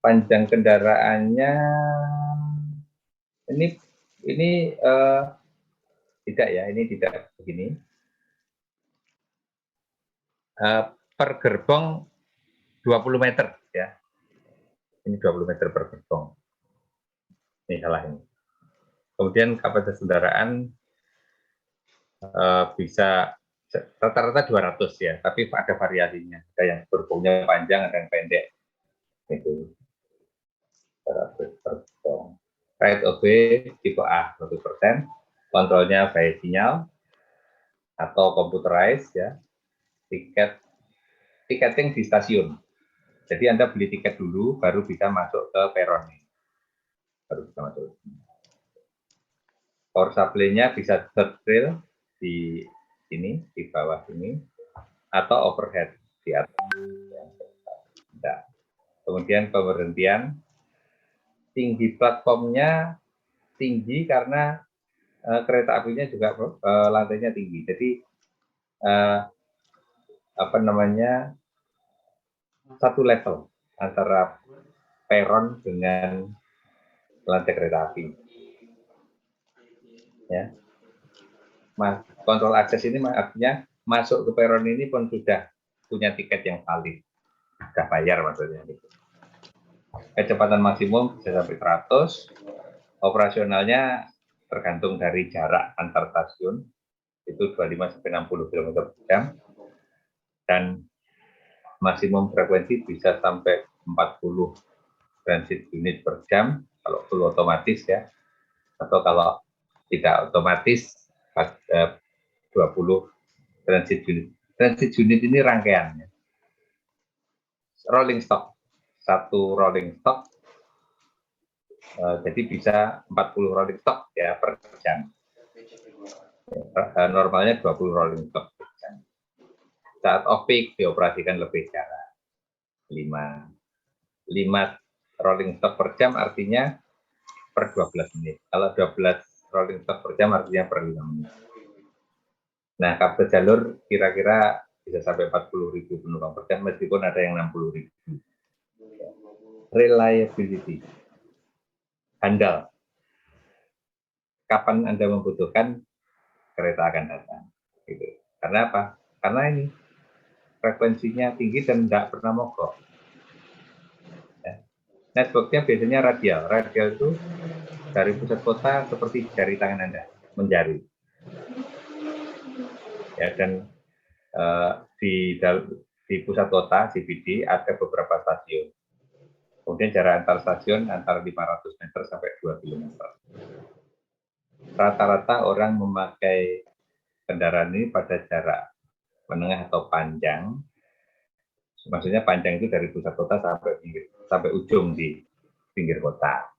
Panjang kendaraannya ini tidak ya, ini tidak begini. Per gerbong 20 meter ya. Ini 20 meter per gerbong. Ini salah ini. Kemudian kapasitas kendaraan bisa rata-rata 200 ya, tapi ada variasinya. Ada yang gerbongnya panjang, ada yang pendek. Itu 200 per gerbong. Right of way tipe A 100%, kontrolnya by sinyal atau computerized ya. Tiketing di stasiun. Jadi Anda beli tiket dulu, baru bisa masuk ke peron. Baru bisa masuk. Power supply-nya bisa third rail di sini, di bawah sini, atau overhead di atas. Nah, kemudian pemberhentian, tinggi platformnya tinggi karena kereta apinya juga lantainya tinggi. Jadi satu level antara peron dengan lantai kereta api. Ya, kontrol akses ini artinya masuk ke peron ini pun sudah punya tiket yang valid, sudah bayar maksudnya. Kecepatan maksimum bisa sampai 100, operasionalnya tergantung dari jarak antar stasiun, itu 25 sampai 60 km per jam, dan maksimum frekuensi bisa sampai 40 transit unit per jam kalau full otomatis ya, atau kalau tidak otomatis 20 transit unit. Transit unit ini rangkaiannya. Rolling stock, satu rolling stock, jadi bisa 40 rolling stock ya per jam. Normalnya 20 rolling stock per jam. Saat off peak dioperasikan lebih jarak. 5 rolling stock per jam artinya per 12 menit. Kalau 12 rolling stock per jam artinya per 5 menit. Nah, kabel jalur kira-kira bisa sampai 40.000 penumpang per jam, meskipun ada yang 60.000. Reliability, handal. Kapan Anda membutuhkan, kereta akan datang. Gitu. Karena apa? Karena ini frekuensinya tinggi dan tidak pernah mogok. Ya. Networknya biasanya radial. Radial itu dari pusat kota seperti jari tangan Anda, menjari. Ya, dan di pusat kota CBD ada beberapa stasiun. Kemudian jarak antar stasiun antara 500 meter sampai 2 km. Rata-rata orang memakai kendaraan ini pada jarak menengah atau panjang. Maksudnya panjang itu dari pusat kota sampai ujung di pinggir kota.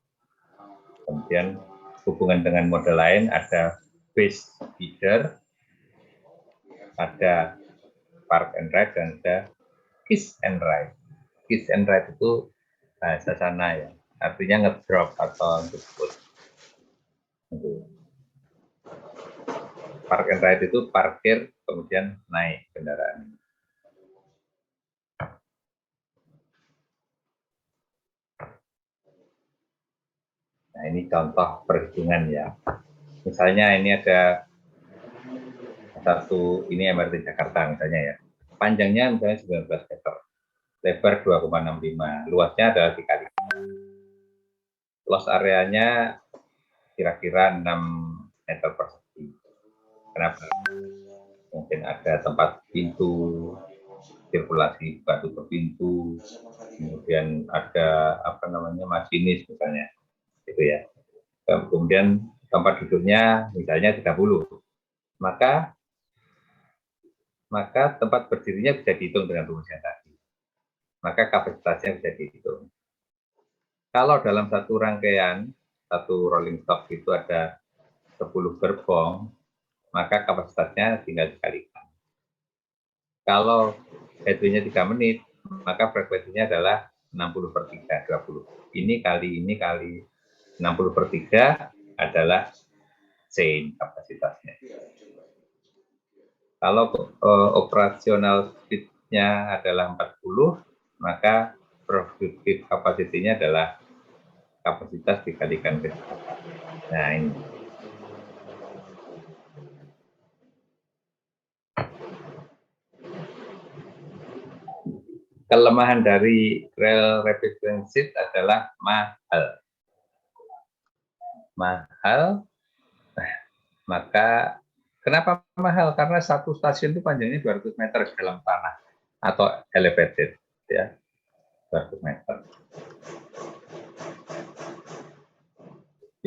Kemudian hubungan dengan moda lain ada base feeder, ada park and ride, dan ada kiss and ride. Kiss and ride itu bahasa sana ya, artinya ngedrop atau ngejemput. Park and ride itu parkir kemudian naik kendaraan. Nah, ini contoh perhitungan ya. Misalnya ini ada ini MRT Jakarta misalnya ya. Panjangnya misalnya 19 meter. Lebar 2,65. Luasnya adalah dikali. Luas areanya kira-kira 6 meter persegi. Kenapa? Mungkin ada tempat pintu, sirkulasi batu ke pintu, kemudian ada masinis misalnya, gitu ya. Kemudian tempat duduknya misalnya 30, maka tempat berdirinya bisa dihitung dengan rumus yang tadi. Maka kapasitasnya bisa dihitung. Kalau dalam satu rangkaian, satu rolling stock itu ada 10 gerbong, maka kapasitasnya tinggal dikalikan. Kalau headway-nya 3 menit, maka frekuensinya adalah 60/3, 20. Ini kali 60/3 adalah chain kapasitasnya. Kalau operasional speed-nya adalah 40, maka productive capacity-nya adalah kapasitas dikalikan kecepatan. Nah, ini. Kelemahan dari rel rapid transit adalah mahal. Maka kenapa mahal? Karena satu stasiun itu panjangnya 200 meter dalam tanah atau elevated, ya, 200 meter.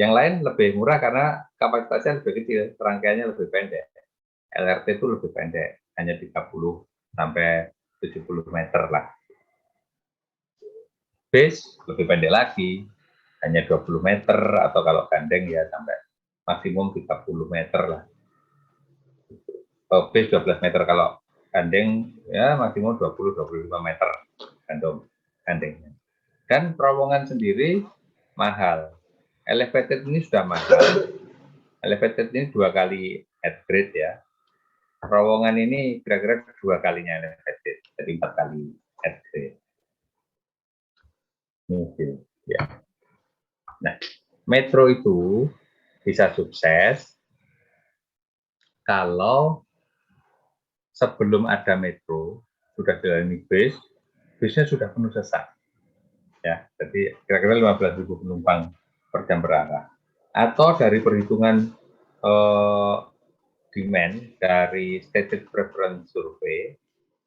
Yang lain lebih murah karena kapasitasnya lebih kecil, rangkaiannya lebih pendek. LRT itu lebih pendek, hanya 30 sampai 70 meter lah. Bis lebih pendek lagi, hanya 20 meter, atau kalau gandeng ya sampai maksimum 30 meter lah. Bis 12 meter, kalau gandeng ya maksimum 20-25 meter gandengnya. Dan terowongan sendiri mahal. Elevated ini sudah mahal. Elevated ini 2 kali upgrade ya. Terowongan ini kira-kira 2 kalinya elevated, jadi 4 kali upgrade. Mungkin ya. Nah, metro itu bisa sukses kalau sebelum ada metro sudah dilalui bis, bisnya sudah penuh sesak. Ya, jadi kira-kira 15.000 penumpang per jam berarah. Atau dari perhitungan demand dari stated preference survey,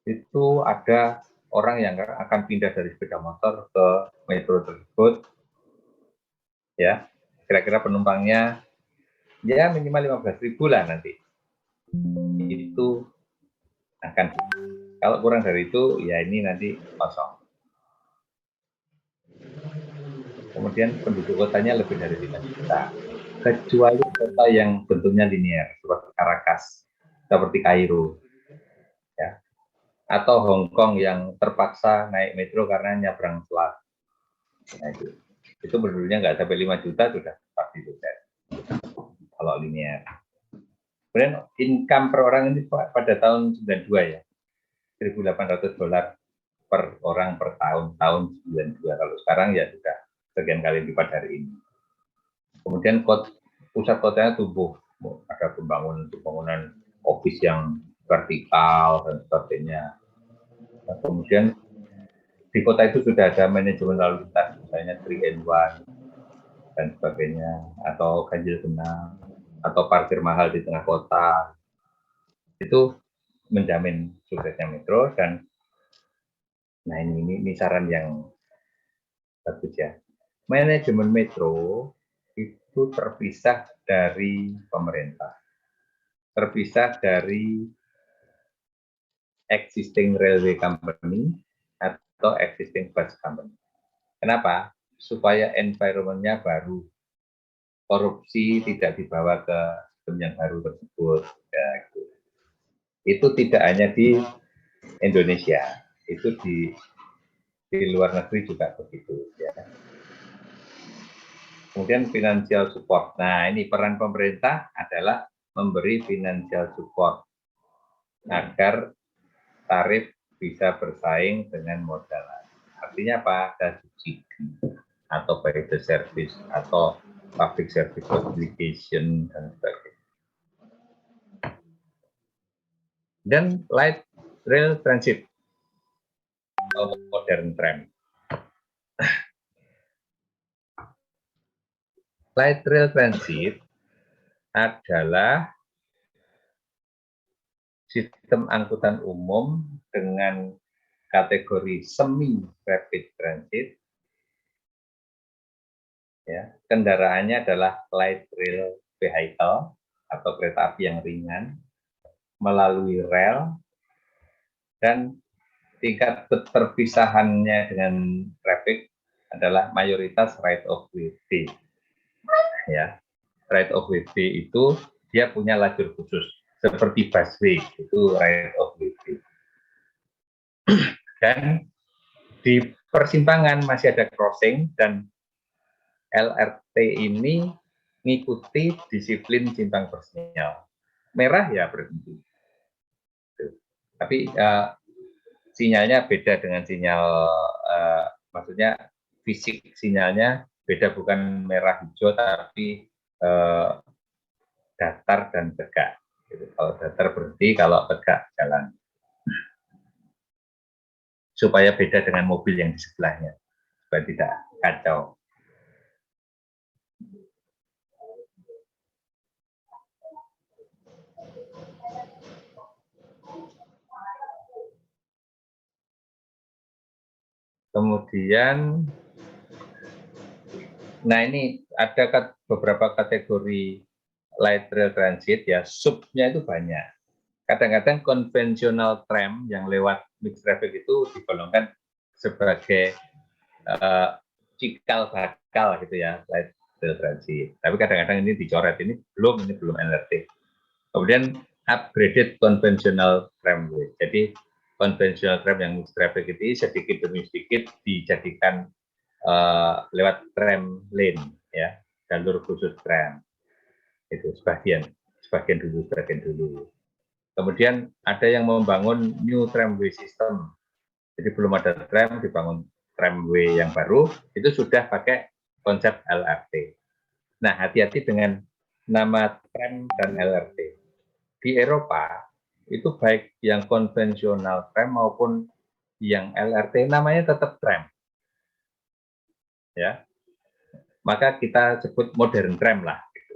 itu ada orang yang akan pindah dari sepeda motor ke metro tersebut, ya, kira-kira penumpangnya ya minimal 15.000 lah nanti. Itu akan, kalau kurang dari itu ya ini nanti kosong. Kemudian penduduk kotanya lebih dari 5 juta, kecuali kota yang bentuknya linear seperti Caracas, seperti Kairo, ya, atau Hong Kong yang terpaksa naik metro karena nyabrang selat. Nah, itu penduduknya nggak sampai 5 juta sudah pasti sukses kalau linear. Kemudian income per orang ini pada tahun 92 ya, $1.800 per orang per tahun, tahun 92. Kalau sekarang ya sudah sekian kali lipat dari ini. Kemudian pusat kotanya tumbuh, ada pembangunan office yang vertikal dan sebagainya. Nah, kemudian di kota itu sudah ada manajemen lalu lintas, misalnya 3-in-1 dan sebagainya, atau ganjil genap, atau parkir mahal di tengah kota. Itu menjamin suksesnya metro. Dan nah ini saran yang bagus ya. Manajemen metro itu terpisah dari pemerintah, terpisah dari existing railway company atau existing bus company. Kenapa? Supaya environment-nya baru, korupsi tidak dibawa ke sistem yang baru tersebut. Ya, gitu. Itu tidak hanya di Indonesia, itu di luar negeri juga begitu. Ya. Kemudian financial support. Nah, ini peran pemerintah adalah memberi financial support agar tarif bisa bersaing dengan modal. Artinya apa? Ada subsidi atau by the service atau public service obligation dan sebagainya. Dan light rail transit atau modern tram. Light rail transit adalah sistem angkutan umum dengan kategori semi rapid transit. Ya, kendaraannya adalah light rail vehicle atau kereta api yang ringan melalui rel, dan tingkat keterpisahannya dengan traffic adalah mayoritas right of way. Ya, right of way itu dia punya lajur khusus seperti busway, itu right of way. Dan di persimpangan masih ada crossing, dan LRT ini mengikuti disiplin simpang bersinyal. Merah ya berhenti. Tapi sinyalnya beda dengan sinyal, maksudnya fisik sinyalnya beda, bukan merah hijau tapi datar dan tegak. Kalau datar berhenti, kalau tegak jalan. Supaya beda dengan mobil yang di sebelahnya, supaya tidak kacau. Kemudian, nah ini ada beberapa kategori light rail transit ya, subnya itu banyak. Kadang-kadang konvensional tram yang lewat mixed traffic itu digolongkan sebagai cikal bakal gitu ya, light rail transit. Tapi kadang-kadang ini dicoret, ini belum LRT. Kemudian upgraded konvensional tramway. Jadi konvensional tram yang mixed traffic itu sedikit demi sedikit dijadikan lewat tram lane ya, jalur khusus tram. Itu sebagian dulu. Kemudian ada yang membangun new tramway system. Jadi belum ada tram, dibangun tramway yang baru, itu sudah pakai konsep LRT. Nah, hati-hati dengan nama tram dan LRT. Di Eropa, itu baik yang konvensional tram maupun yang LRT, namanya tetap tram. Ya. Maka kita sebut modern tram lah. Gitu.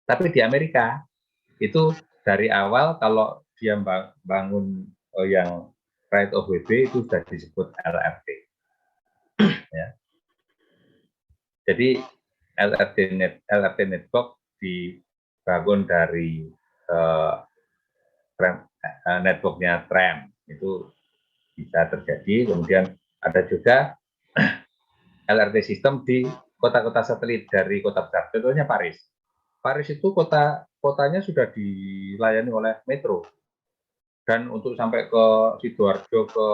Tapi di Amerika, itu dari awal kalau dia bangun yang right of way itu sudah disebut LRT. Ya. Jadi LRT network dibangun dari networknya tram, itu bisa terjadi. Kemudian ada juga LRT sistem di kota-kota satelit dari kota besar. Contohnya Paris. Paris itu kotanya sudah dilayani oleh metro. Dan untuk sampai ke Sidoarjo, ke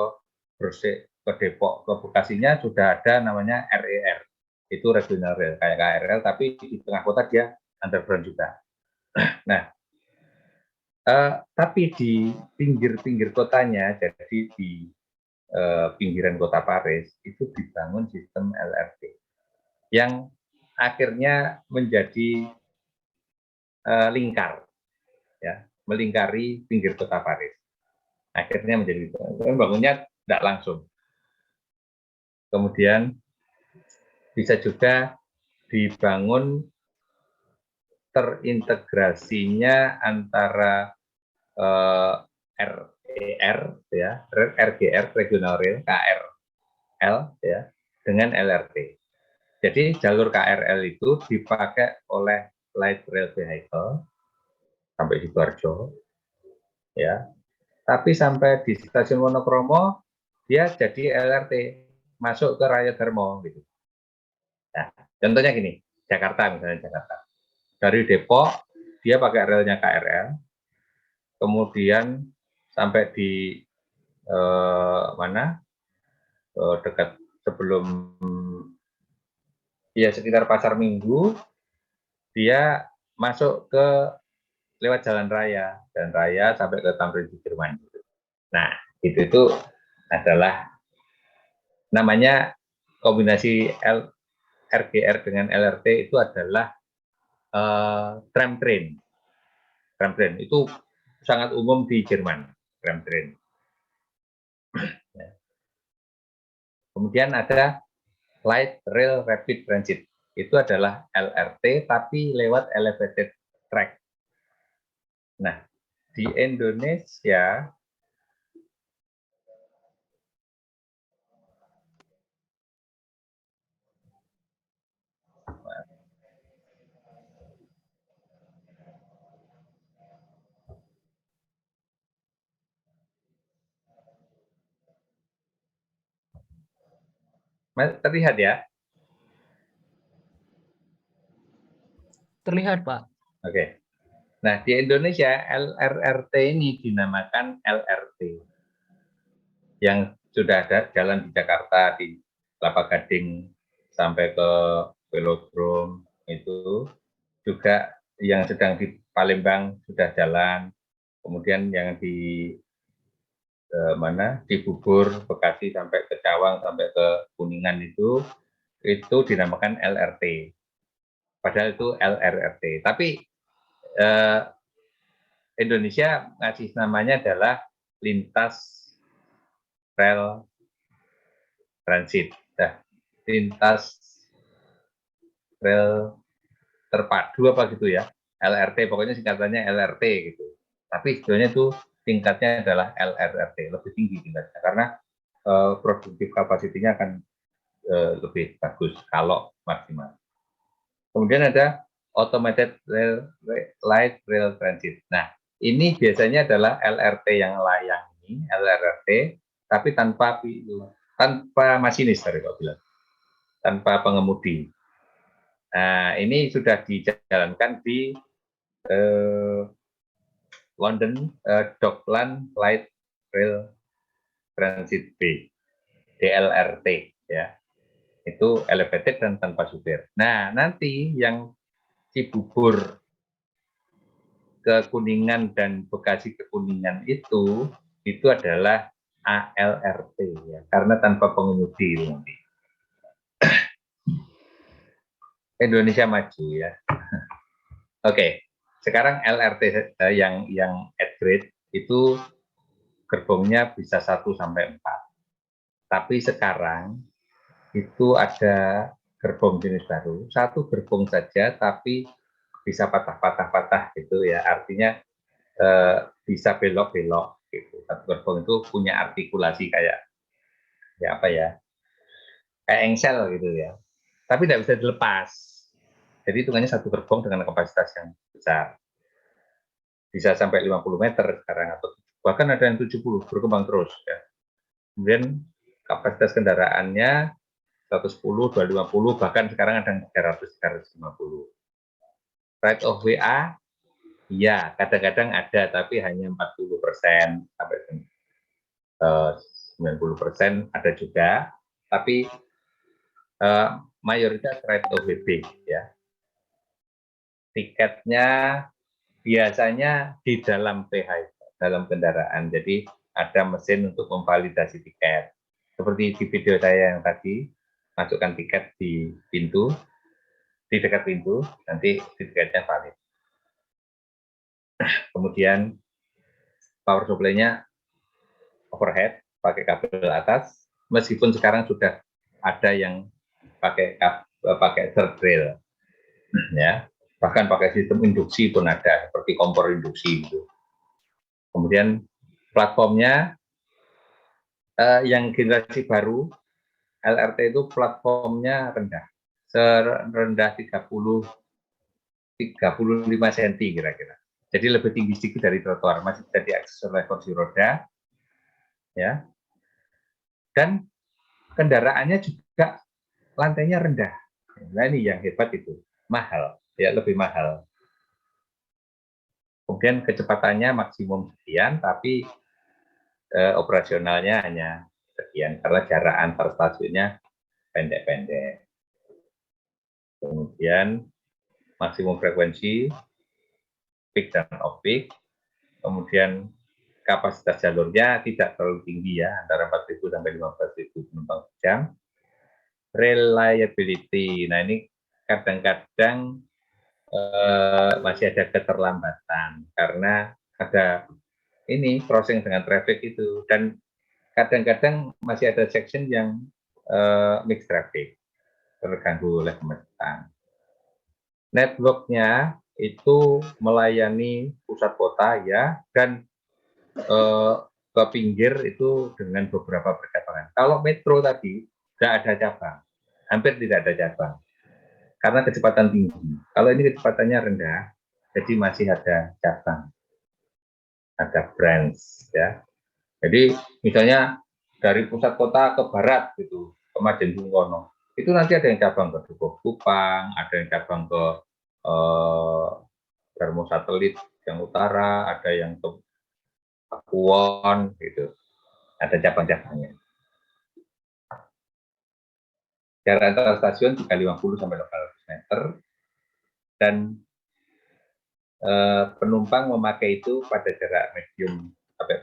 Gresik, ke Depok, ke Bekasinya sudah ada namanya RER. Itu regional rail, kayak KRL, tapi di tengah kota dia underground juga. Nah, tapi di pinggir-pinggir kotanya, jadi di pinggiran kota Paris, itu dibangun sistem LRT. Yang akhirnya menjadi lingkar, ya, melingkari pinggir kota Paris. Akhirnya menjadi bangunnya tidak langsung. Kemudian bisa juga dibangun terintegrasinya antara RER ya, RGR Regional Rail, KRL ya, dengan LRT. Jadi jalur KRL itu dipakai oleh light rail vehicle sampai di Sidoarjo, ya. Tapi sampai di stasiun Wonokromo dia jadi LRT masuk ke Raya Darmo gitu. Nah, contohnya gini, Jakarta misalnya Jakarta. Dari Depok dia pakai relnya KRL, kemudian sampai di mana? Dekat sebelum ya sekitar Pasar Minggu, dia masuk ke lewat jalan raya sampai ke Tamrin Sudirman. Nah, itu adalah namanya kombinasi RGR dengan LRT itu adalah tram train. Tram train itu sangat umum di Jerman, tram train. Kemudian ada light rail rapid transit. Itu adalah LRT tapi lewat elevated track. Nah, di Indonesia Terlihat ya? Terlihat, Pak. Oke. Nah, di Indonesia LRRT ini dinamakan LRT. Yang sudah ada jalan di Jakarta, di Kelapa Gading sampai ke Velodrome itu juga, yang sedang di Palembang sudah jalan, kemudian yang di di Bubur, Bekasi sampai ke Cawang sampai ke Kuningan itu dinamakan LRT. Padahal itu LRRT. Tapi Indonesia ngasih namanya adalah lintas rel transit. Nah, lintas rel terpadu apa gitu ya, LRT, pokoknya singkatannya LRT gitu. Tapi sebetulnya itu tingkatnya adalah LRRT, lebih tinggi tingkatnya karena produktif kapasitinya akan lebih bagus kalau maksimal. Kemudian ada automated light rail transit. Nah, ini biasanya adalah LRT yang layang ini, LRT, tapi tanpa masinis, kalau bilang, tanpa pengemudi. Nah, ini sudah dijalankan di London Dockland Light Rail Transit B, DLRT, ya. Itu elevated dan tanpa supir. Nah, nanti yang Cibubur ke Kuningan dan Bekasi ke Kuningan itu adalah ALRT, ya, karena tanpa pengemudi nanti. Indonesia maju, ya. Oke, sekarang LRT yang at grade itu gerbongnya bisa 1 sampai 4. Tapi sekarang itu ada gerbong jenis baru, 1 gerbong saja tapi bisa patah gitu ya. Artinya bisa belok-belok gitu. 1 gerbong itu punya artikulasi kayak kayak engsel gitu ya. Tapi tidak bisa dilepas. Jadi hitungannya 1 gerbong dengan kapasitas yang besar. Bisa sampai 50 meter sekarang, atau bahkan ada yang 70, berkembang terus ya. Kemudian kapasitas kendaraannya 110, 250, bahkan sekarang ada yang 300, 350. Right of WA, ya kadang-kadang ada, tapi hanya 40% sampai 90% ada juga, tapi mayoritas right of WB ya. Tiketnya biasanya di dalam PH, dalam kendaraan. Jadi ada mesin untuk memvalidasi tiket. Seperti di video saya yang tadi, masukkan tiket di pintu, di dekat pintu, nanti tiketnya valid. Kemudian power supply-nya overhead, pakai kabel atas, meskipun sekarang sudah ada yang pakai third rail, ya. Bahkan pakai sistem induksi pun ada, seperti kompor induksi gitu. Kemudian platformnya yang generasi baru LRT itu platformnya rendah, serendah 35 cm kira-kira. Jadi lebih tinggi sedikit dari trotoar, masih bisa diakses oleh kursi roda, ya. Dan kendaraannya juga lantainya rendah. Nah, ini yang hebat itu, mahal, ya, lebih mahal. Kemudian kecepatannya maksimum sekian, tapi operasionalnya hanya sekian karena jarak antar stasiunnya pendek-pendek. Kemudian maksimum frekuensi peak dan off peak. Kemudian kapasitas jalurnya tidak terlalu tinggi ya, antara 4.000 sampai 15.000 penumpang per jam. Reliability, nah ini kadang-kadang masih ada keterlambatan karena ada ini crossing dengan traffic itu, dan kadang-kadang masih ada section yang mixed traffic, terganggu oleh kemacetan. Networknya itu melayani pusat kota ya, dan ke pinggir itu dengan beberapa percabangan. Kalau metro tadi tidak ada cabang, hampir tidak ada cabang karena kecepatan tinggi. Kalau ini kecepatannya rendah, jadi masih ada cabang, ada branch ya. Jadi misalnya dari pusat kota ke barat gitu, ke Majen Bungkono. Itu nanti ada yang cabang ke Dukuh Kupang, ada yang cabang ke Darmo Satelit yang utara, ada yang ke Pakuwon, gitu. Ada cabang-cabangnya. Jarak antar stasiun 350 sampai 800 meter, dan penumpang memakai itu pada jarak medium sampai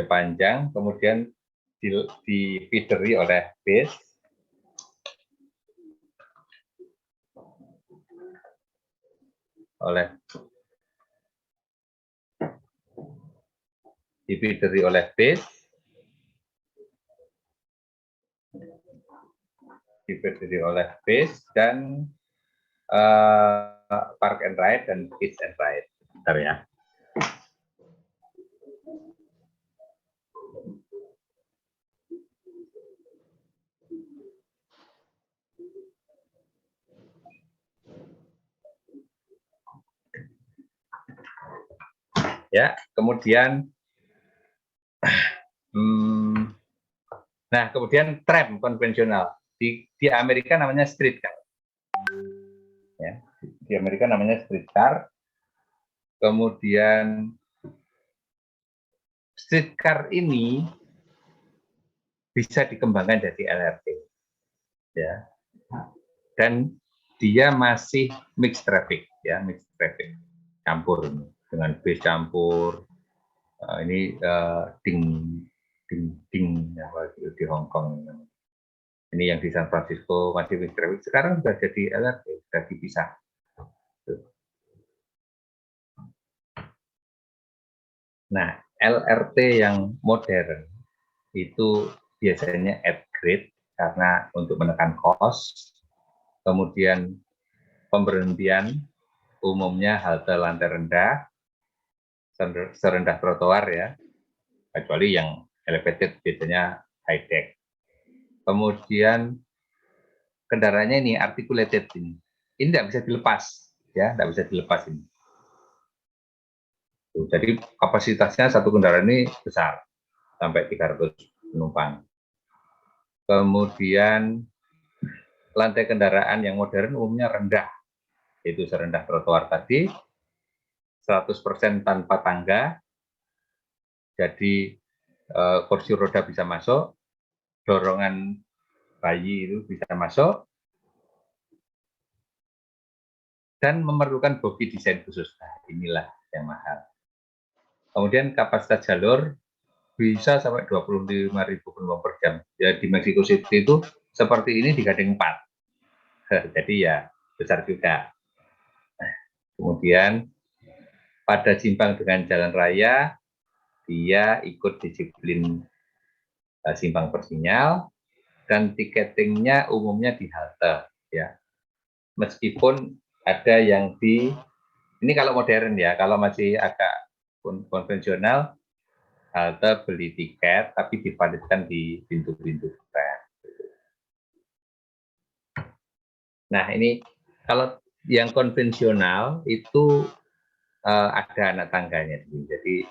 panjang, kemudian di feederi oleh bis, dan park and ride dan kiss and ride. Bentar ya. Ya, kemudian kemudian tram konvensional di Amerika namanya streetcar. Ya, di Amerika namanya streetcar. Kemudian streetcar ini bisa dikembangkan jadi LRT, ya. Dan dia masih mixed traffic, ya, campur dengan bis campur. Ini ding ya, di Hong Kong. Ini yang di San Francisco masih mixed traffic. Sekarang sudah jadi LRT, sudah dipisah. Nah, LRT yang modern itu biasanya at grade karena untuk menekan cost. Kemudian pemberhentian umumnya halte lantai rendah, serendah trotoar ya, kecuali yang elevated biasanya high deck. Kemudian kendaraannya ini articulated ini tidak bisa dilepas, ya, tidak bisa dilepas ini. Jadi kapasitasnya satu kendaraan ini besar, sampai 300 penumpang. Kemudian lantai kendaraan yang modern umumnya rendah, yaitu serendah trotoar tadi, 100% tanpa tangga, jadi kursi roda bisa masuk, dorongan bayi itu bisa masuk, dan memerlukan bogi desain khusus. Nah, inilah yang mahal. Kemudian kapasitas jalur bisa sampai 25.000 penumpang per jam. Ya, di Mexico City itu seperti ini digandeng 4. Jadi ya besar juga. Nah, kemudian pada simpang dengan jalan raya, dia ikut disiplin simpang persinyal, dan tiketingnya umumnya di halte, ya. Meskipun ada yang ini kalau modern ya, kalau masih agak konvensional, halte beli tiket, tapi divalidkan di pintu-pintu tram. Nah, ini kalau yang konvensional itu ada anak tangganya. Jadi,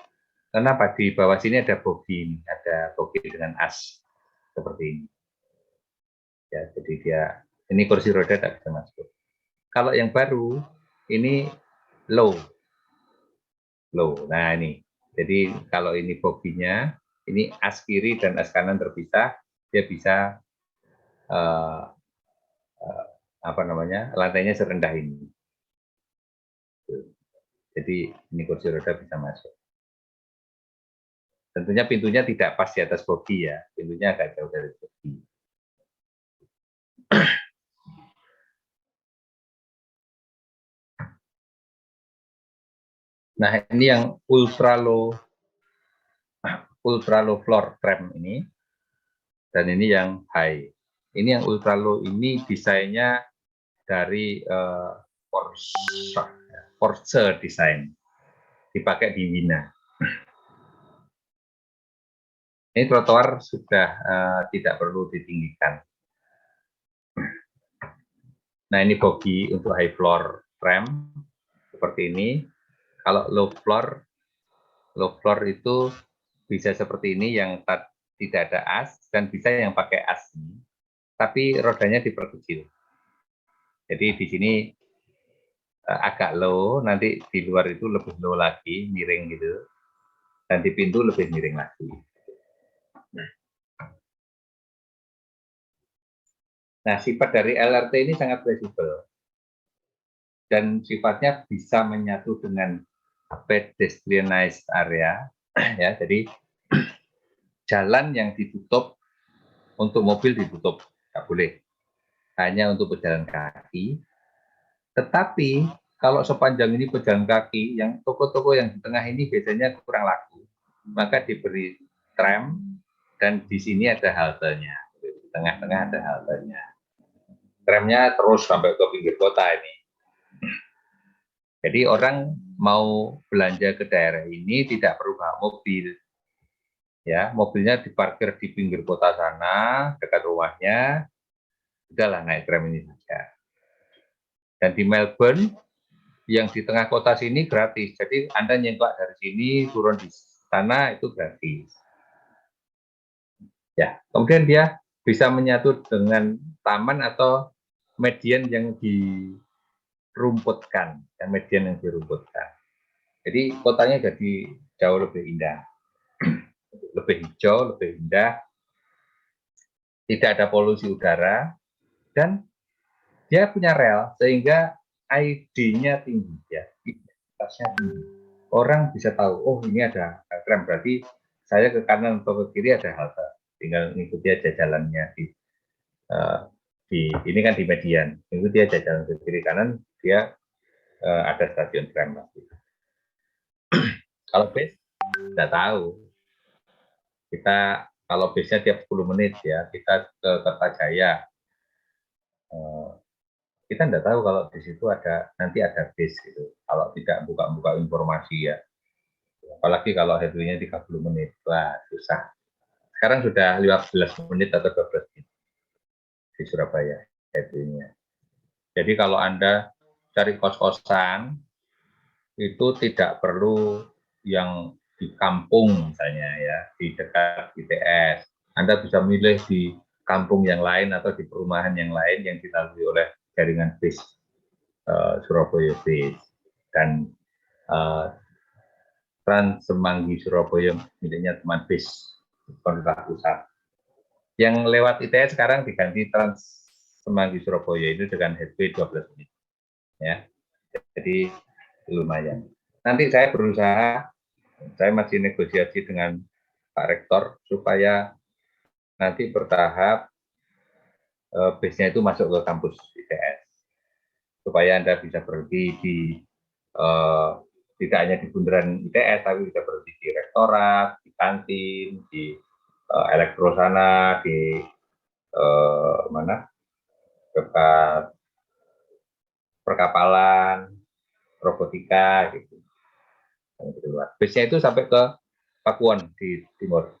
kenapa di bawah sini ada bogi dengan as seperti ini. Ya, jadi ini kursi roda tak bisa masuk. Kalau yang baru ini low. Nah ini, jadi kalau ini boginya, ini as kiri dan as kanan terpisah, dia bisa lantainya serendah ini. Jadi ini kursi roda bisa masuk. Tentunya pintunya tidak pas di atas bogi ya, pintunya agak jauh dari bogi. Nah, ini yang ultra low floor tram ini, dan ini yang high. Ini yang ultra low ini desainnya dari Porsche desain, dipakai di Wina. Ini trotoar sudah tidak perlu ditinggikan. Nah, ini bogi untuk high floor tram seperti ini. Kalau low floor itu bisa seperti ini yang tidak ada as, dan bisa yang pakai as ini, tapi rodanya diperkecil. Jadi di sini agak low, nanti di luar itu lebih low lagi, miring gitu, dan di pintu lebih miring lagi. Nah, sifat dari LRT ini sangat fleksibel dan sifatnya bisa menyatu dengan pedestrianized area, ya. Jadi jalan yang ditutup untuk mobil ditutup, nggak boleh, hanya untuk pejalan kaki. Tetapi kalau sepanjang ini pejalan kaki, yang toko-toko yang di tengah ini biasanya kurang laku, maka diberi tram dan di sini ada haltenya, di tengah-tengah ada haltenya. Tramnya terus sampai ke pinggir kota ini. Jadi orang mau belanja ke daerah ini tidak perlu bawa mobil, ya, mobilnya diparkir di pinggir kota sana dekat rumahnya, udahlah naik tram ini saja. Dan di Melbourne yang di tengah kota sini gratis, jadi Anda nyentak dari sini turun di sana itu gratis. Ya, kemudian dia bisa menyatu dengan taman atau median yang dirumputkan, yang median yang dirumputkan. Jadi kotanya jadi jauh lebih indah, lebih hijau, lebih indah, tidak ada polusi udara, dan dia punya rel sehingga ID-nya tinggi, ya, identitasnya tinggi. Orang bisa tahu, oh ini ada tram, berarti saya ke kanan atau ke kiri ada halte, tinggal mengikuti aja jalannya di ini kan di median, mengikuti aja jalan ke kiri kanan, dia ada stasiun tram pasti. Kalau bis tidak tahu, kita kalau bisnya tiap 10 menit ya, kita ke Kertajaya, kita tidak tahu kalau di situ ada nanti ada bis gitu, kalau tidak buka-buka informasi ya, apalagi kalau headway-nya 30 menit, wah susah. Sekarang sudah 15 menit atau 12 menit di Surabaya headway-nya. Jadi kalau Anda cari kos-kosan itu tidak perlu yang di kampung misalnya ya, di dekat ITS. Anda bisa milih di kampung yang lain atau di perumahan yang lain yang dilalui oleh jaringan bis Surabaya Bis, dan Trans Semanggi Surabaya miliknya teman bis pemerintah pusat. Yang lewat ITS sekarang diganti Trans Semanggi Surabaya itu dengan headway 12 menit. Ya. Jadi lumayan. Nanti saya berusaha, saya masih negosiasi dengan Pak Rektor supaya nanti bertahap bisnya itu masuk ke kampus ITS, supaya Anda bisa berhenti di tidak hanya di bundaran ITS, tapi bisa berhenti di rektorat, di kantin, di elektro sana, di mana dekat perkapalan, robotika gitu. Bisnya itu sampai ke Pakuwon di timur.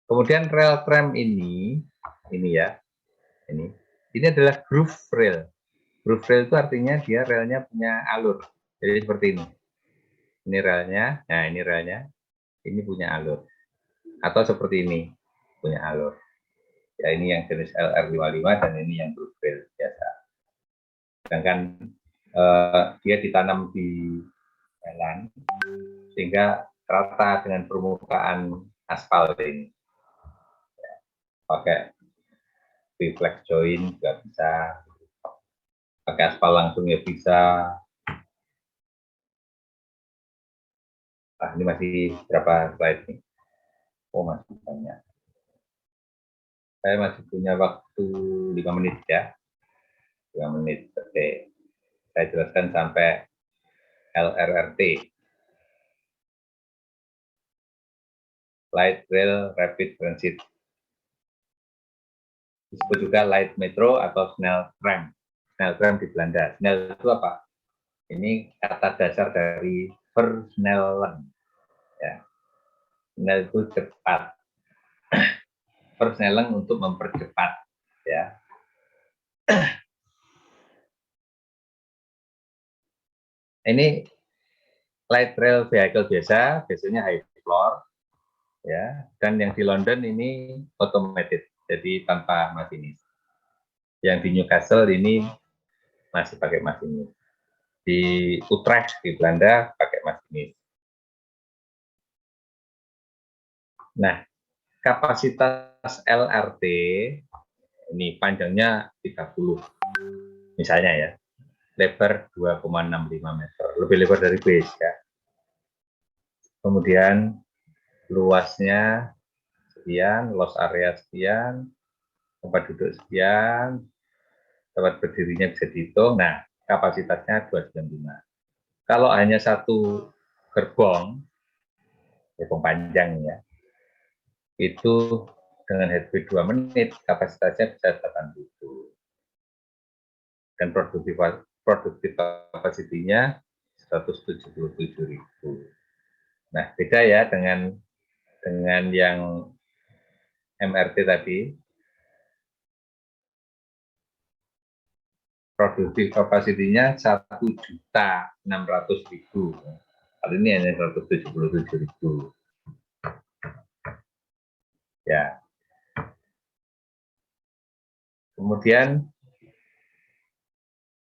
Kemudian rel tram ini ya, ini adalah groove rail. Groove rail itu artinya dia relnya punya alur. Jadi seperti ini. Ini relnya, nah ini relnya, ini punya alur. Atau seperti ini, punya alur. Ya ini yang jenis LR55 dan ini yang groove rail biasa. Sedangkan dia ditanam di jalan sehingga rata dengan permukaan aspal ini. Ya, pakai reflex join juga bisa, pakai aspal langsung ya bisa. Ini masih berapa slide nih? Oh masih banyak. Saya masih punya waktu 5 menit ya. 5 menit. Oke. Saya jelaskan sampai LRRT. Light Rail Rapid Transit. Disebut juga Light Metro atau Snel Tram. Snel Tram di Belanda. Snel itu apa? Ini kata dasar dari versnellen. Ya. Snel itu cepat. Versnellen untuk mempercepat. Ya. Ini light rail vehicle biasa, biasanya high floor, ya. Dan yang di London ini automated, jadi tanpa masinis. Yang di Newcastle ini masih pakai masinis. Di Utrecht di Belanda pakai masinis. Nah, kapasitas LRT ini panjangnya 30, misalnya ya, lebar 2,65 meter, lebih lebar dari bis ya. Kemudian luasnya sekian, loss area sekian, tempat duduk sekian, tempat berdirinya bisa dihitung. Nah, kapasitasnya 295. Kalau hanya satu gerbong panjang ya, itu dengan headway 2 menit, kapasitasnya bisa 80. Dan produktif kapasitinya 177.000. Nah, beda ya dengan yang MRT tadi. Produktif kapasitinya 1.600.000. Kali ini hanya 177.000. Ya. Kemudian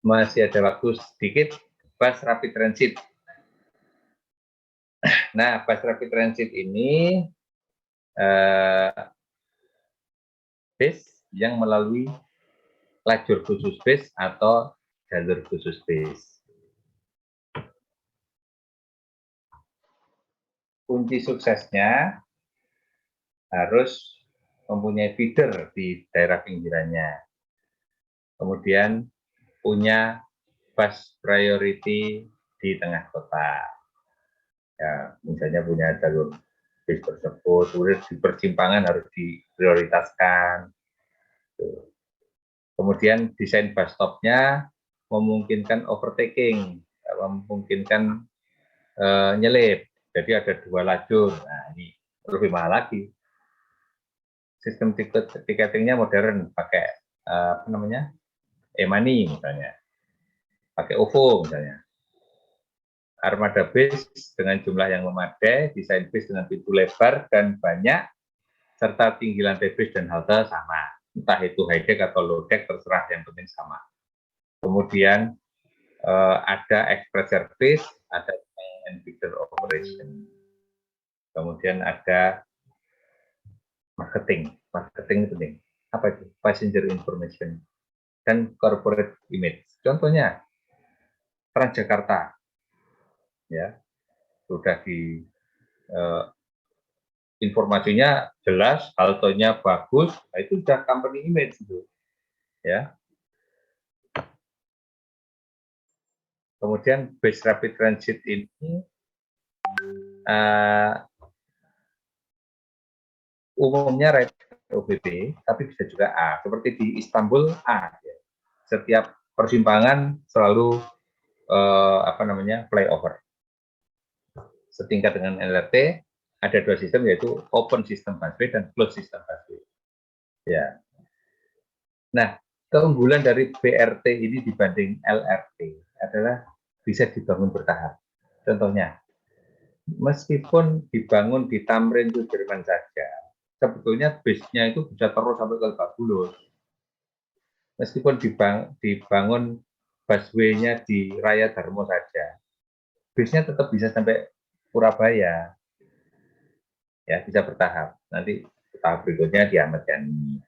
masih ada waktu sedikit, bus rapid transit. Nah, bus rapid transit ini bis yang melalui lajur khusus bis atau jalur khusus bis. Kunci suksesnya harus mempunyai feeder di daerah pinggirannya. Kemudian punya bus priority di tengah kota. Ya, misalnya punya jalur bis tersebut, kemudian di persimpangan harus diprioritaskan. Kemudian desain bus stopnya memungkinkan overtaking, memungkinkan nyelip. Jadi ada 2 lajur. Nah, ini lebih mahal lagi. Sistem tiketingnya modern, pakai apa namanya, e-money misalnya, pakai OVO misalnya. Armada bis dengan jumlah yang memadai, desain bis dengan pintu lebar dan banyak, serta tinggi lantai bis dan halte sama. Entah itu high deck atau low deck, terserah, yang penting sama. Kemudian ada express service, ada feeder operation. Kemudian ada marketing. Marketing penting. Apa itu? Passenger information dan corporate image. Contohnya Transjakarta, ya, sudah di informasinya jelas, haltenya bagus, nah itu sudah company image itu, ya. Kemudian bus rapid transit ini umumnya red OBB, tapi bisa juga A. Seperti di Istanbul A. Ya. Setiap persimpangan selalu flyover. Setingkat dengan LRT, ada 2 sistem, yaitu open system busway dan closed system busway. Ya. Nah, keunggulan dari BRT ini dibanding LRT adalah bisa dibangun bertahap. Contohnya, meskipun dibangun di Tamrin Sudirman saja, sebetulnya bisnya itu bisa terus sampai ke Lebak Bulus. Meskipun dibangun busway-nya di Raya Darmo saja, bisnya tetap bisa sampai Surabaya. Ya, bisa bertahap. Nanti tahap berikutnya di Ahmad Yani.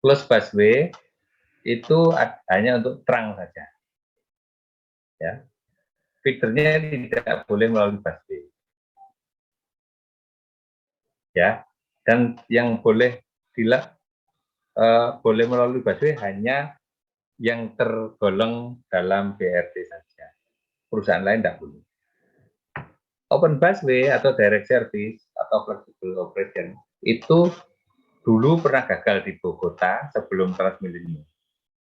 Closed busway itu hanya untuk terang saja. Ya. Feedernya tidak boleh melalui busway. Ya. Dan yang boleh boleh melalui busway hanya yang tergolong dalam BRT saja. Perusahaan lain tidak boleh. Open busway atau direct service atau flexible operation itu dulu pernah gagal di Bogota sebelum Transmillennium.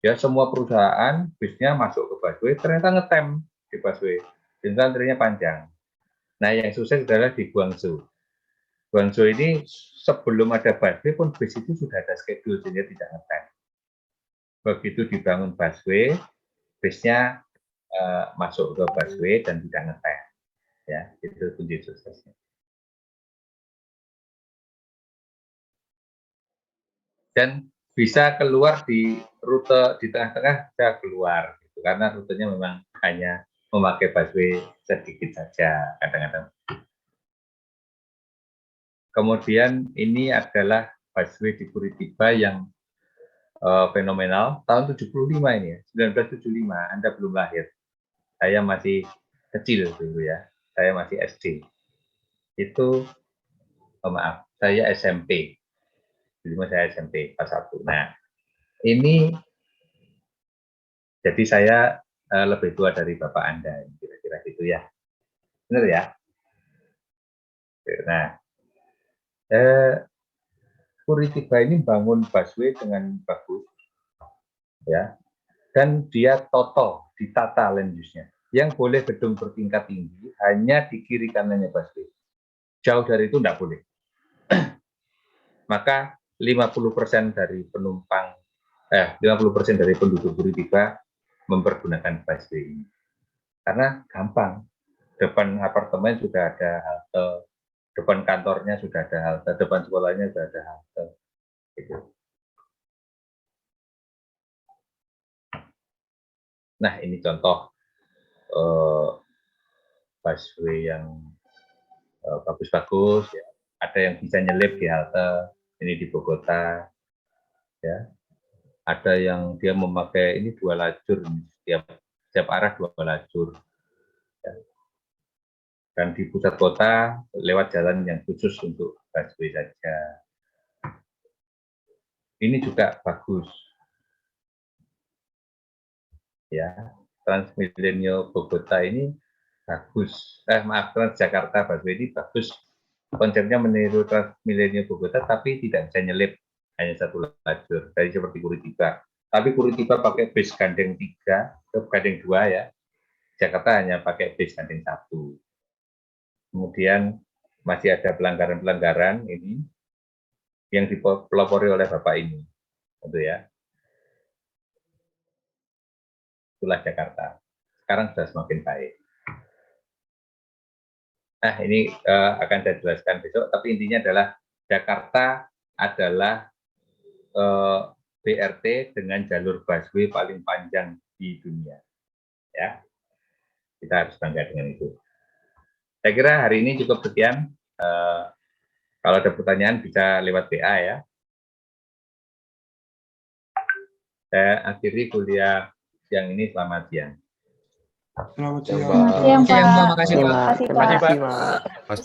Ya, semua perusahaan bisnya masuk ke busway, ternyata ngetem di busway, dan antrinya panjang. Nah, yang sukses adalah di Guangzhou. Guangzhou ini sebelum ada busway pun bis itu sudah ada schedule, sehingga tidak ngetem. begitu dibangun busway, bisnya masuk ke busway dan tidak ngetem. Ya, itu kunci suksesnya. Dan bisa keluar di rute di tengah-tengah, bisa keluar gitu, karena rutenya memang hanya memakai busway sedikit saja kadang-kadang. Kemudian ini adalah busway di Curitiba yang fenomenal tahun 75 ini ya, 1975. Anda belum lahir, saya masih kecil dulu ya, saya masih SD. Itu maaf, saya SMP. Dulu saya SMP kelas 1. Nah, ini jadi saya lebih tua dari Bapak Anda, kira-kira gitu ya. Benar ya? Nah, Curitiba ini bangun busway dengan bagus, ya, dan dia total ditata land use-nya. Yang boleh gedung bertingkat tinggi hanya di kiri kanannya busway. Jauh dari itu tidak boleh. Maka 50% dari penumpang, 50% dari penduduk Curitiba mempergunakan busway ini. Karena gampang, depan apartemen sudah ada halte, depan kantornya sudah ada halte, depan sekolahnya sudah ada halte. Gitu. Nah, ini contoh busway yang bagus-bagus, ya. Ada yang bisa nyelip di halte, ini di Bogota, ya. Ada yang dia memakai ini 2 lajur, setiap arah 2 lajur. Ya. Dan di pusat kota lewat jalan yang khusus untuk busway saja. Ini juga bagus. Ya, Transmilenio Bogota ini bagus. Transjakarta busway ini bagus. Konsepnya meniru Transmilenio Bogota, tapi tidak bisa nyelip, hanya 1 lajur, dari seperti Curitiba. Tapi Curitiba pakai bis gandeng 3, gandeng 2 ya. Jakarta hanya pakai bis gandeng 1. Kemudian masih ada pelanggaran-pelanggaran ini yang dipelopori oleh Bapak ini, gitu ya. Itulah Jakarta. Sekarang sudah semakin baik. Nah, ini akan saya jelaskan besok, tapi intinya adalah Jakarta adalah BRT dengan jalur busway paling panjang di dunia. Ya, kita harus bangga dengan itu. Saya kira hari ini cukup sekian. Kalau ada pertanyaan bisa lewat WA ya. Saya akhiri kuliah siang ini. Selamat siang. Selamat siang. Selamat siang, Pak. Makasih, Pak. Terima kasih, Pak. Mas